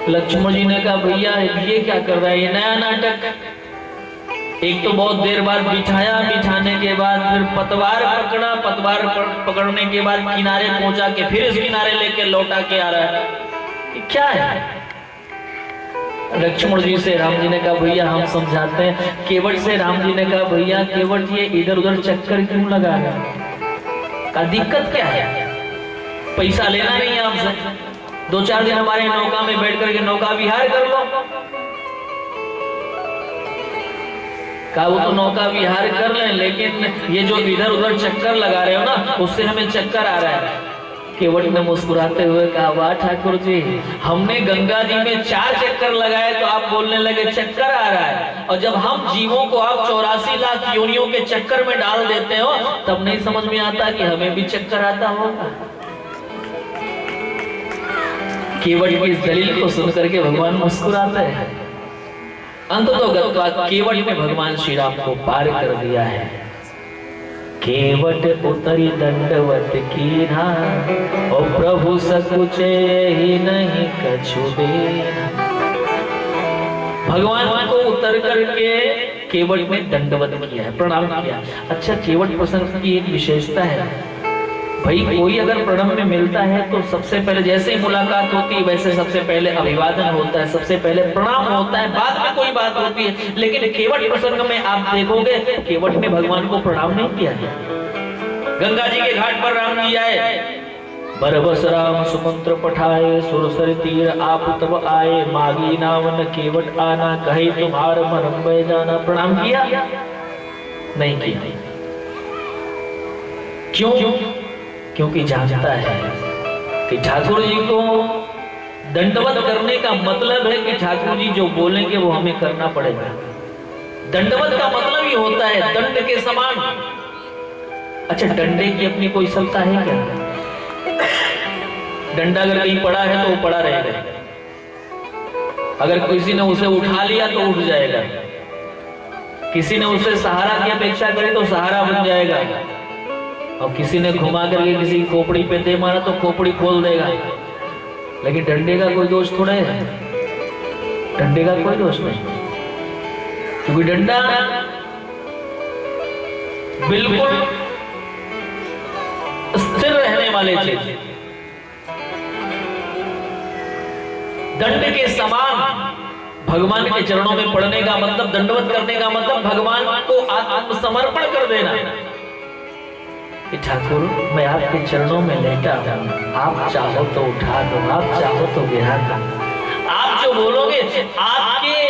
लक्ष्मण जी ने कहा भैया ये क्या कर रहा है, ये नया नाटक। एक तो बहुत देर बाद बिठाया, बिठाने के बाद फिर पतवार पकड़ा, पतवार पकड़ने के बाद किनारे पहुंचा के फिर इस किनारे लेके लौटा के आ रहा है, ये क्या है। लक्ष्मण जी से राम जी ने कहा भैया हम समझाते हैं। केवट से राम जी ने कहा भैया केवट ये इधर उधर चक्कर क्यों लगा रहा है, का दिक्कत क्या है, पैसा लेना नहीं है आपसे, 2-4 दिन हमारे नौका में बैठ करके नौका विहार कर लो। का वो तो नौका विहार कर लें, लेकिन ये जो इधर उधर चक्कर लगा रहे हो ना, उससे हमें चक्कर आ रहा है। केवट ने मुस्कुराते हुए कहा वाह ठाकुर जी, हमने गंगा जी में 4 चक्कर लगाए तो आप बोलने लगे चक्कर आ रहा है, और जब हम जीवों को आप 84 लाख योनियों के चक्कर में डाल देते हो तब नहीं समझ में आता कि हमें भी चक्कर आता होगा। केवट की इस दलील को सुनकर के भगवान मुस्कुराते हैं। अंततः केवट ने भगवान श्री राम को पार कर दिया है। केवट उतरी दंडवत कीन्हा, और प्रभु सकुचे ही नहीं कछु देना। भगवान को उतर करके केवट ने दंडवत किया है, प्रणाम किया। अच्छा, केवट प्रसंग की एक विशेषता है भाई, कोई अगर प्रणम में मिलता है तो सबसे पहले जैसे ही मुलाकात होती है वैसे सबसे पहले अभिवादन होता है, सबसे पहले प्रणाम होता है, बाद में कोई बात होती है। लेकिन केवट प्रसंग में आप देखोगे केवट ने भगवान को प्रणाम नहीं किया है। गंगा जी के घाट पर राम जी आए, बरबस राम सुमंत्र पठाए, सुरसर तीर आप तब आए, मागी नाम न केवट आना, कहे तुम्हार मरम्बे जाना। प्रणाम किया नहीं किया, क्यों? क्योंकि जानता है कि ठाकुर जी को दंडवत करने का मतलब है कि ठाकुर जी जो बोलेंगे वो हमें करना पड़ेगा। दंडवत का मतलब ही होता है दंड के समान। अच्छा, डंडे की अपनी कोई सत्ता है क्या? डंडा अगर कहीं पड़ा है तो वो पड़ा रहेगा, अगर किसी ने उसे उठा लिया तो उठ जाएगा, किसी ने उसे सहारा की अपेक्षा करी तो सहारा बन जाएगा, और किसी ने घुमा करके किसी की खोपड़ी पे दे मारा तो खोपड़ी खोल देगा। लेकिन डंडे का कोई दोष थोड़ा है, डंडे का कोई दोष नहीं, क्योंकि डंडा बिल्कुल स्थिर रहने वाले चीज, दंड के समान। भगवान के चरणों में पड़ने का मतलब, दंडवत करने का मतलब भगवान को आत्मसमर्पण कर देना। ठाकुर मैं आपके चरणों में लेटा हूं, आप चाहो तो उठा दो, आप चाहो तो गिरा दो, आप जो बोलोगे आपके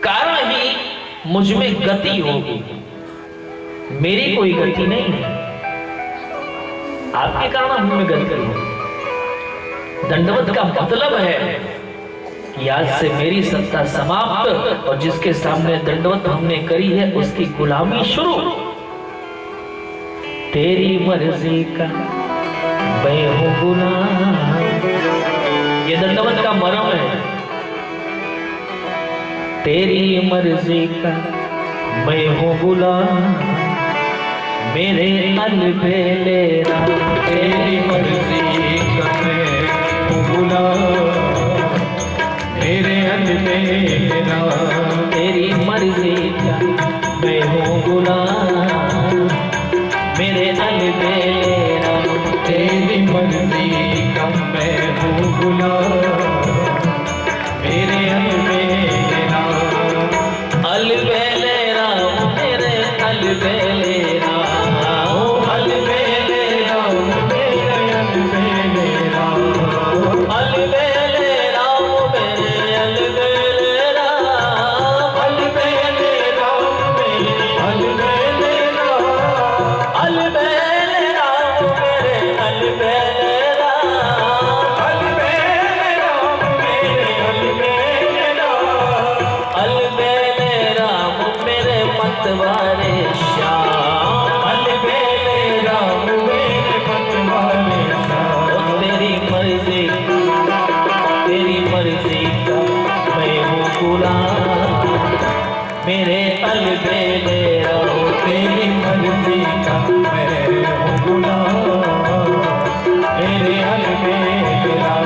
कारण ही मुझ में गति होगी, मेरी कोई गति नहीं है, आपके कारण हम में गति होगी। दंडवत का मतलब है कि आज से मेरी सत्ता समाप्त, और जिसके सामने दंडवत हमने करी है उसकी गुलामी शुरू। तेरी मर्जी का मैं हूं गुलाम, ये दंडवत का मर्म है। तेरी मर्जी का मैं हूं गुलाम, मेरे अलबेले राम।
तेरी मर्जी का मैं हूं गुलाम, मेरे अलबेले राम।
तेरी मर्जी का मैं हूं गुलाम, मेरे अलबेले राम।
तेरी मर्जी का मैं हूँ गुलाम, मेरे अलबेले राम।
अलबेले राम, मेरे अलबेले राम,
अलबेले राम, मेरे अलबेले राम।
अलबेले राम, मेरे अलबेले राम।
अलबेले राम, मेरे अलबेले
मतवारे श्याम,
अलबेले राम मेरे मतवारे श्याम।
तेरी मर्जी का मैं हूँ गुलाम, मेरे अलबेले राम।
तेरी मर्जी का मैं हूँ गुलाम, मेरे अलबेले राम।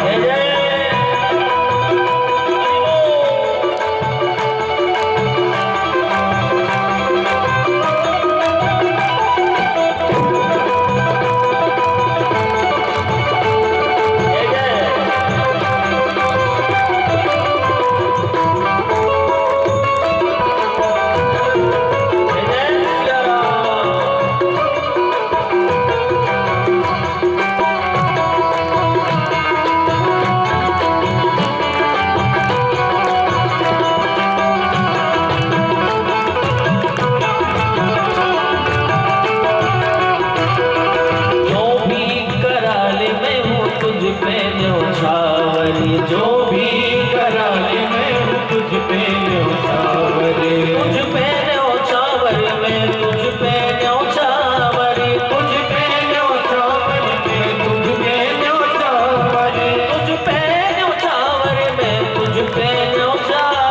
जो भी करा ले मैं हूँ तुझ पे न्यौछावर,
तुझ पे न्यौछावर, मैं तुझ पे न्यौछावर,
तुझ पे न्यौछावर, मैं तुझ पे न्यौछावर,
तुझ पे न्यौछावर, मैं तुझ पे न्यौछावर,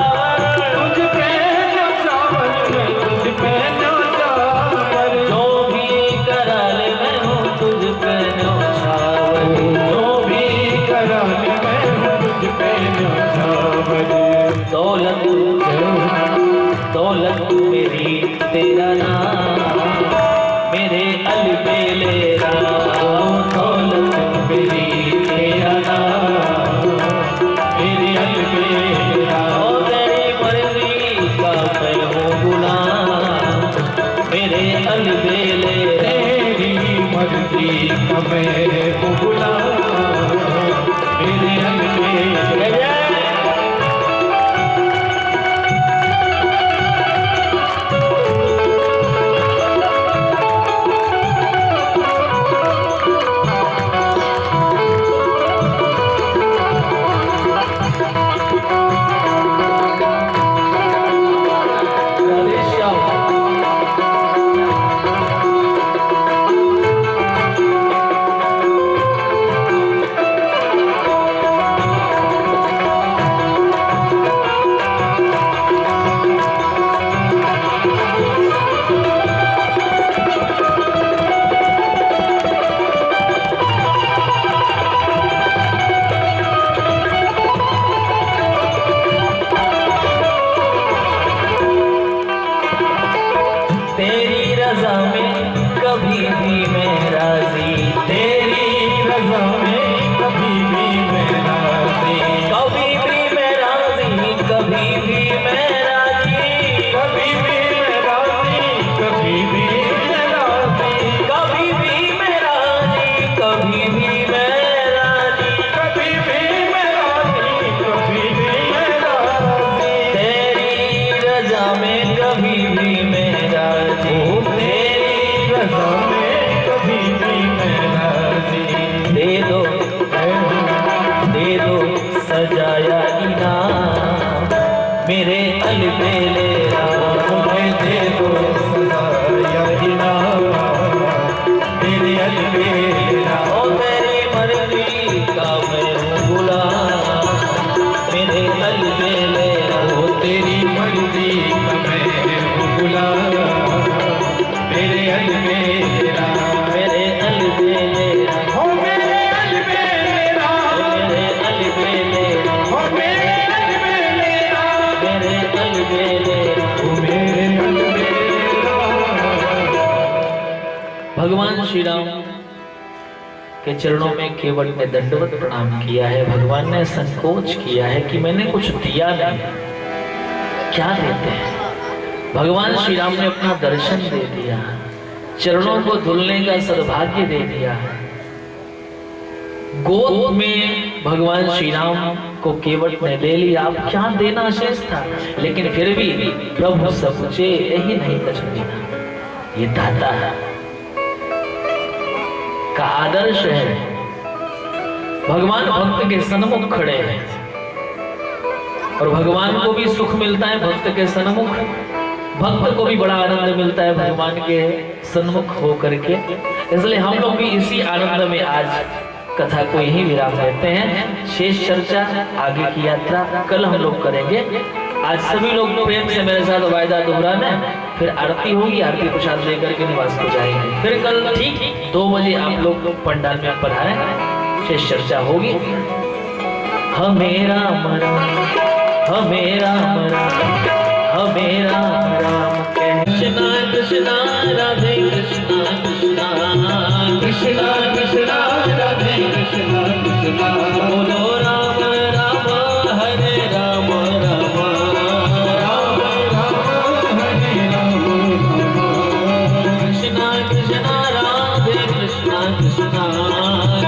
तुझ पे न्यौछावर, मैं तुझ पे न्यौछावर।
जो भी करा ले मैं हूँ तुझ पे न्यौछावर,
जो भी करा ले मैं हूँ तुझ पे न्यौछावर।
दौलत दौलत मेरी तेरा नाम, मेरे अलबेले राम।
दौलत मेरी तेरा नाम, मेरे अलबेले राम।
ओ तेरी मर्जी का मैं हूँ गुलाम, मेरे अलबेले राम।
तेरी मर्जी का मैं हूँ गुलाम, मेरे अलबेले राम।
तेरी रजा में कभी भी मैं राजी,
तेरी रज़ा में कभी भी मैं राज़ी,
कभी भी मैं राजी, कभी भी मैं राजी,
कभी भी मैं राज़ी, कभी भी मैं राज़ी,
कभी भी मैं राजी, कभी भी मैं राजी,
कभी भी मैं राज़ी, कभी भी मैं राज़ी।
तेरी रजा में कभी भी मैं राजी,
तेरी रज़ा में कभी भी मैं राज़ी।
दे दो सजाया इनाम, मेरे अलबेले राम।
मुझे दे दो सजाया इनाम, मेरे अलबेले राम।
ओ तेरी मर्जी का मैं हूँ गुलाम, मेरे अलबेले राम।
ओ तेरी मर्जी का मैं हूँ गुलाम, मेरे अलबेले राम।
मेरे अलबेले राम।
हो मेरे अलबेले राम,
मेरे अलबेले राम।
हो मेरे अलबेले राम,
मेरे अलबेले राम।
हो मेरे अलबेले राम।
भगवान श्री राम के चरणों में केवट ने दंडवत प्रणाम किया है। भगवान ने संकोच किया है कि मैंने कुछ दिया नहीं, क्या देते हैं। भगवान श्री राम ने अपना दर्शन दे दिया, चरणों को धुलने का सद्भाग्य दे दिया। गोद में भगवान श्री राम को केवट ने ले लिया। अब क्या देना शेष था, लेकिन फिर भी प्रभु समुचे यही नहीं कुछ देना। ये दाता का आदर्श है। भगवान भक्त के सन्मुख खड़े हैं और भगवान को भी सुख मिलता है भक्त के सन्मुख। भक्त को भी बड़ा आनंद मिलता है भगवान के सन्मुख हो करके। इसलिए हम लोग भी इसी आनंद में आज कथा को यही विराम देते हैं। शेष चर्चा आगे की यात्रा कल हम लोग करेंगे। आज सभी लोग प्रेम से मेरे साथ वायदा दोहराना, फिर आरती होगी, आरती प्रसाद लेकर के निवास को जाएंगे। फिर कल ठीक 2 बजे आप लोग पंडाल में पधारें, शेष चर्चा होगी। हमें राम राम हमें राम राम हमें राम राम कृष्णा कृष्णा राधे कृष्णा कृष्णा कृष्णा कृष्णा राधे कृष्णा कृष्णा बोलो राम राम हरे राम राम राम राम हरे राम कृष्णा कृष्णा राधे कृष्णा कृष्णा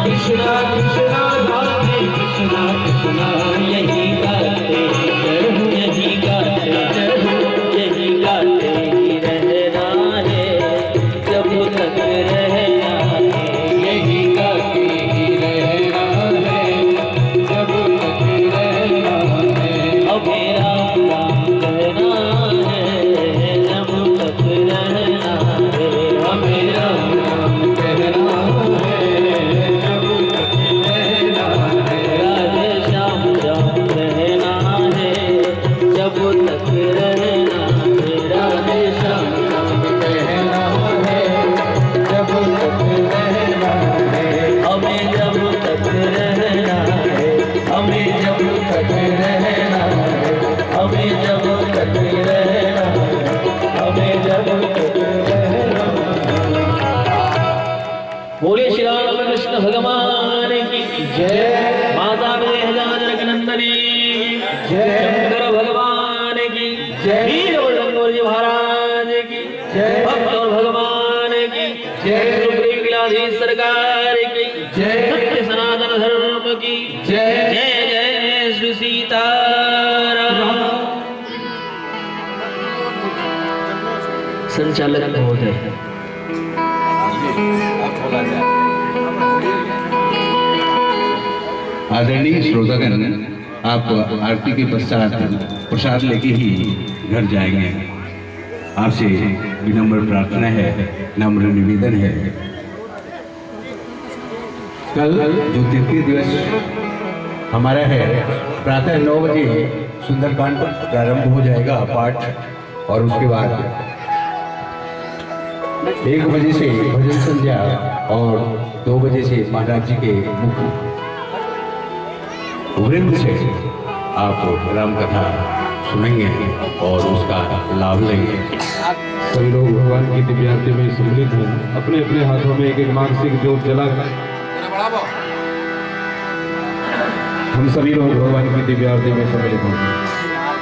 कृष्णा कृष्णा राधे कृष्णा कृष्णा यही गाते यही गाते यही गाते ही रहना है जब तक रहना है, यही गाते ही रहना है जब तक रहना है। हमें राम राम कहना है जब तक रहना है, हमें राम राम कहना है जब तक रहना है। राधे श्याम श्याम रहना है जब तक रहना है, राधे श्याम श्याम कहना है जब तक रहना है। हमें जब तक रहना है, हमें जब तक रहना है, हमें जब तक रहना है, हमें जब तक रहना है। बोले श्री राम कृष्ण भगवान की जय। माता जनकनंदनी जय। शंकर भगवान की जय। वीर बजरंग जी महाराज की जय। भक्त और भगवान की जय। सुग्रीव गिलाधीश सरकार की जय। सत्य सनातन धर्म की जय। जय जय श्री सीताराम। संचालक महोदय
आदरणीय श्रोतागण, आप आरती के पश्चात प्रसाद लेके ही घर जाएंगे। आपसे विनम्र प्रार्थना है, नम्र निवेदन है, कल जो तृतीय दिवस हमारा है प्रातः 9 बजे सुंदरकांड प्रारंभ हो जाएगा पाठ, और उसके बाद 1 बजे से भजन संध्या और 2 बजे से महाराज जी के मुख वृंद से आप राम कथा सुनेंगे और उसका लाभ लेंगे।
सभी लोग भगवान की दिव्य आरती में सम्मिलित हैं। अपने अपने हाथों में एक एक मानसिक जोत जलाकर हम सभी लोग भगवान की दिव्य आरती में सम्मिलित होंगे।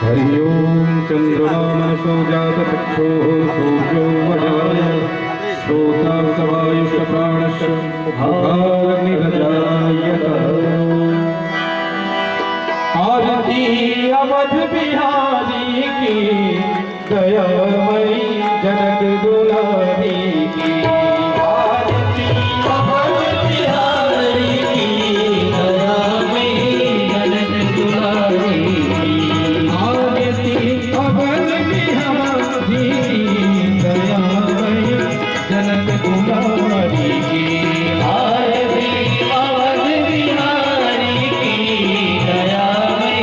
हरि ओम चंद्रमा मनसो जात चक्षो सूर्यो मजाय श्रोता सवायुष प्राणश आरती अवध बिहारी की दयामयी जनक दुलारी की। आरती अवध बिहारी की दयामयी जनक दुलारी की। आरती अवध बिहारी की दयामयी जनक दुलारी की। आरती अवध बिहारी की दयामयी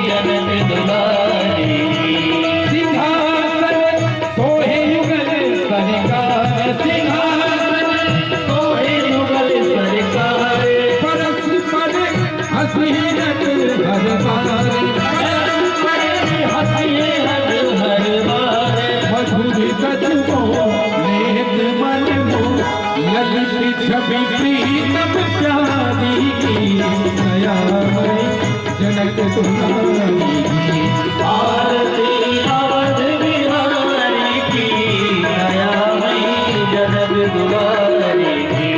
जनक दुलारी की। सिंहासन सोहे युगल सरकार, सिंहासन सोहे युगल सरकार। परस पर हसीरत हर बार, परस पर हसीरत हर बार। मधुर सजो नेत मन मो ललित छवि प्रीतम प्यारी की। दयामयी जनक दुलारी की। आरती अवध बिहारी की दयामयी जनक दुलारी की।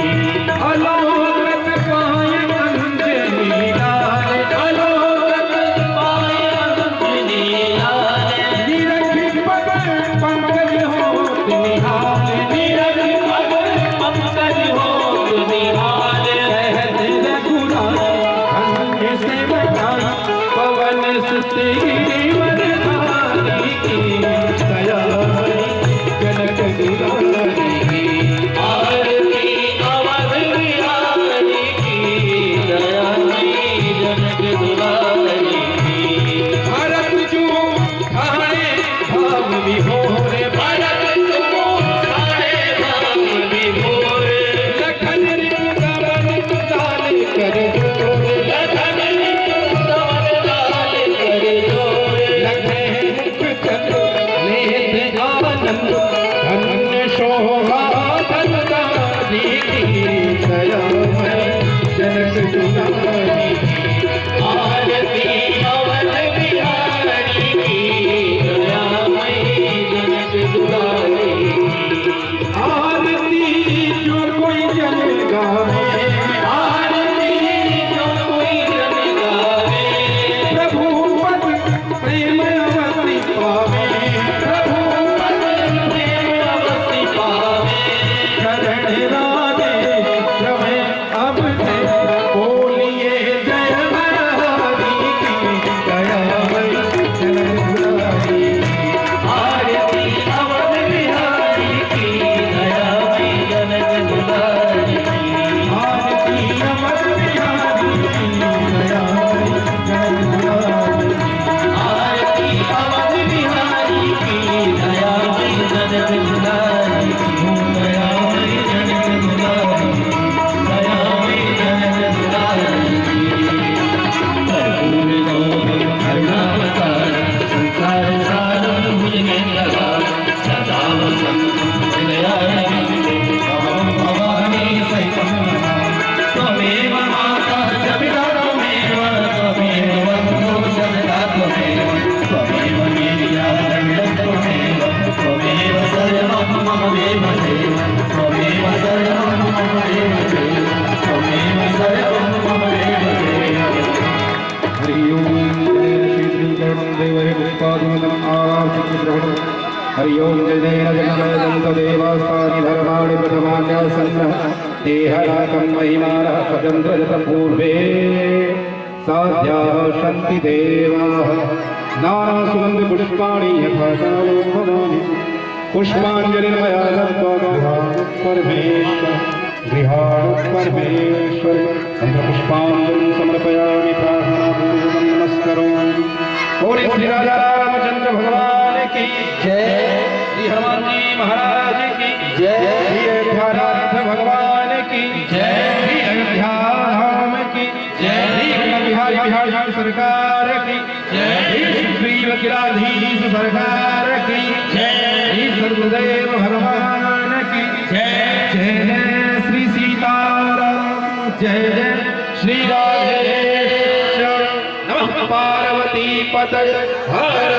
अलोकत पाय अंजलि लाल, अलोकत पाय अंजलि लाल। निरख पग पंकज हो निहाल, निरख पग पंकज हो निहाल। रहत रघुनाथ अन्य से बचाई, पवन सुत गिरिवर धारी की। दया
मम देव देव त्वमेव सर्वं मम देव देव त्वमेव सर्वं मम देव देव
हरि ओम श्रीकरणं देवहि पुष्पादिनं आराधितग्रहणं हरि ओम जय जगदन्त देवास्तानि धर्माणि प्रथमान्यासन्न देहराकं महिमानः सचन्द्रजत पूर्वे साध्याः सन्ति देवाः नानासुगन्धपुष्पाणि यथा कालोपमानि पुष्पाञ्जलिर्मया दत्त्वा गृहाणपरमेश्वर चन्द्रपुष्पाञ्जलिं समर्पयामि प्रार्थनापूर्वकं नमस्करोमि। बोले श्री राजा रामचंद्र भगवान की जय, श्री हनुमान जी महाराज की जय, श्री अयोध्यानाथ भगवान की जय, श्री अयोध्या धाम की जय, श्री बिहारी बिहारी सरकार की जय, श्री सुग्रीव किराधीश सरकार की जय, श्री सद्गुरुदेव भगवान की जय, जय जय श्री सीताराम जय जय श्री राधेश्वर नमः पार्वती पतये हर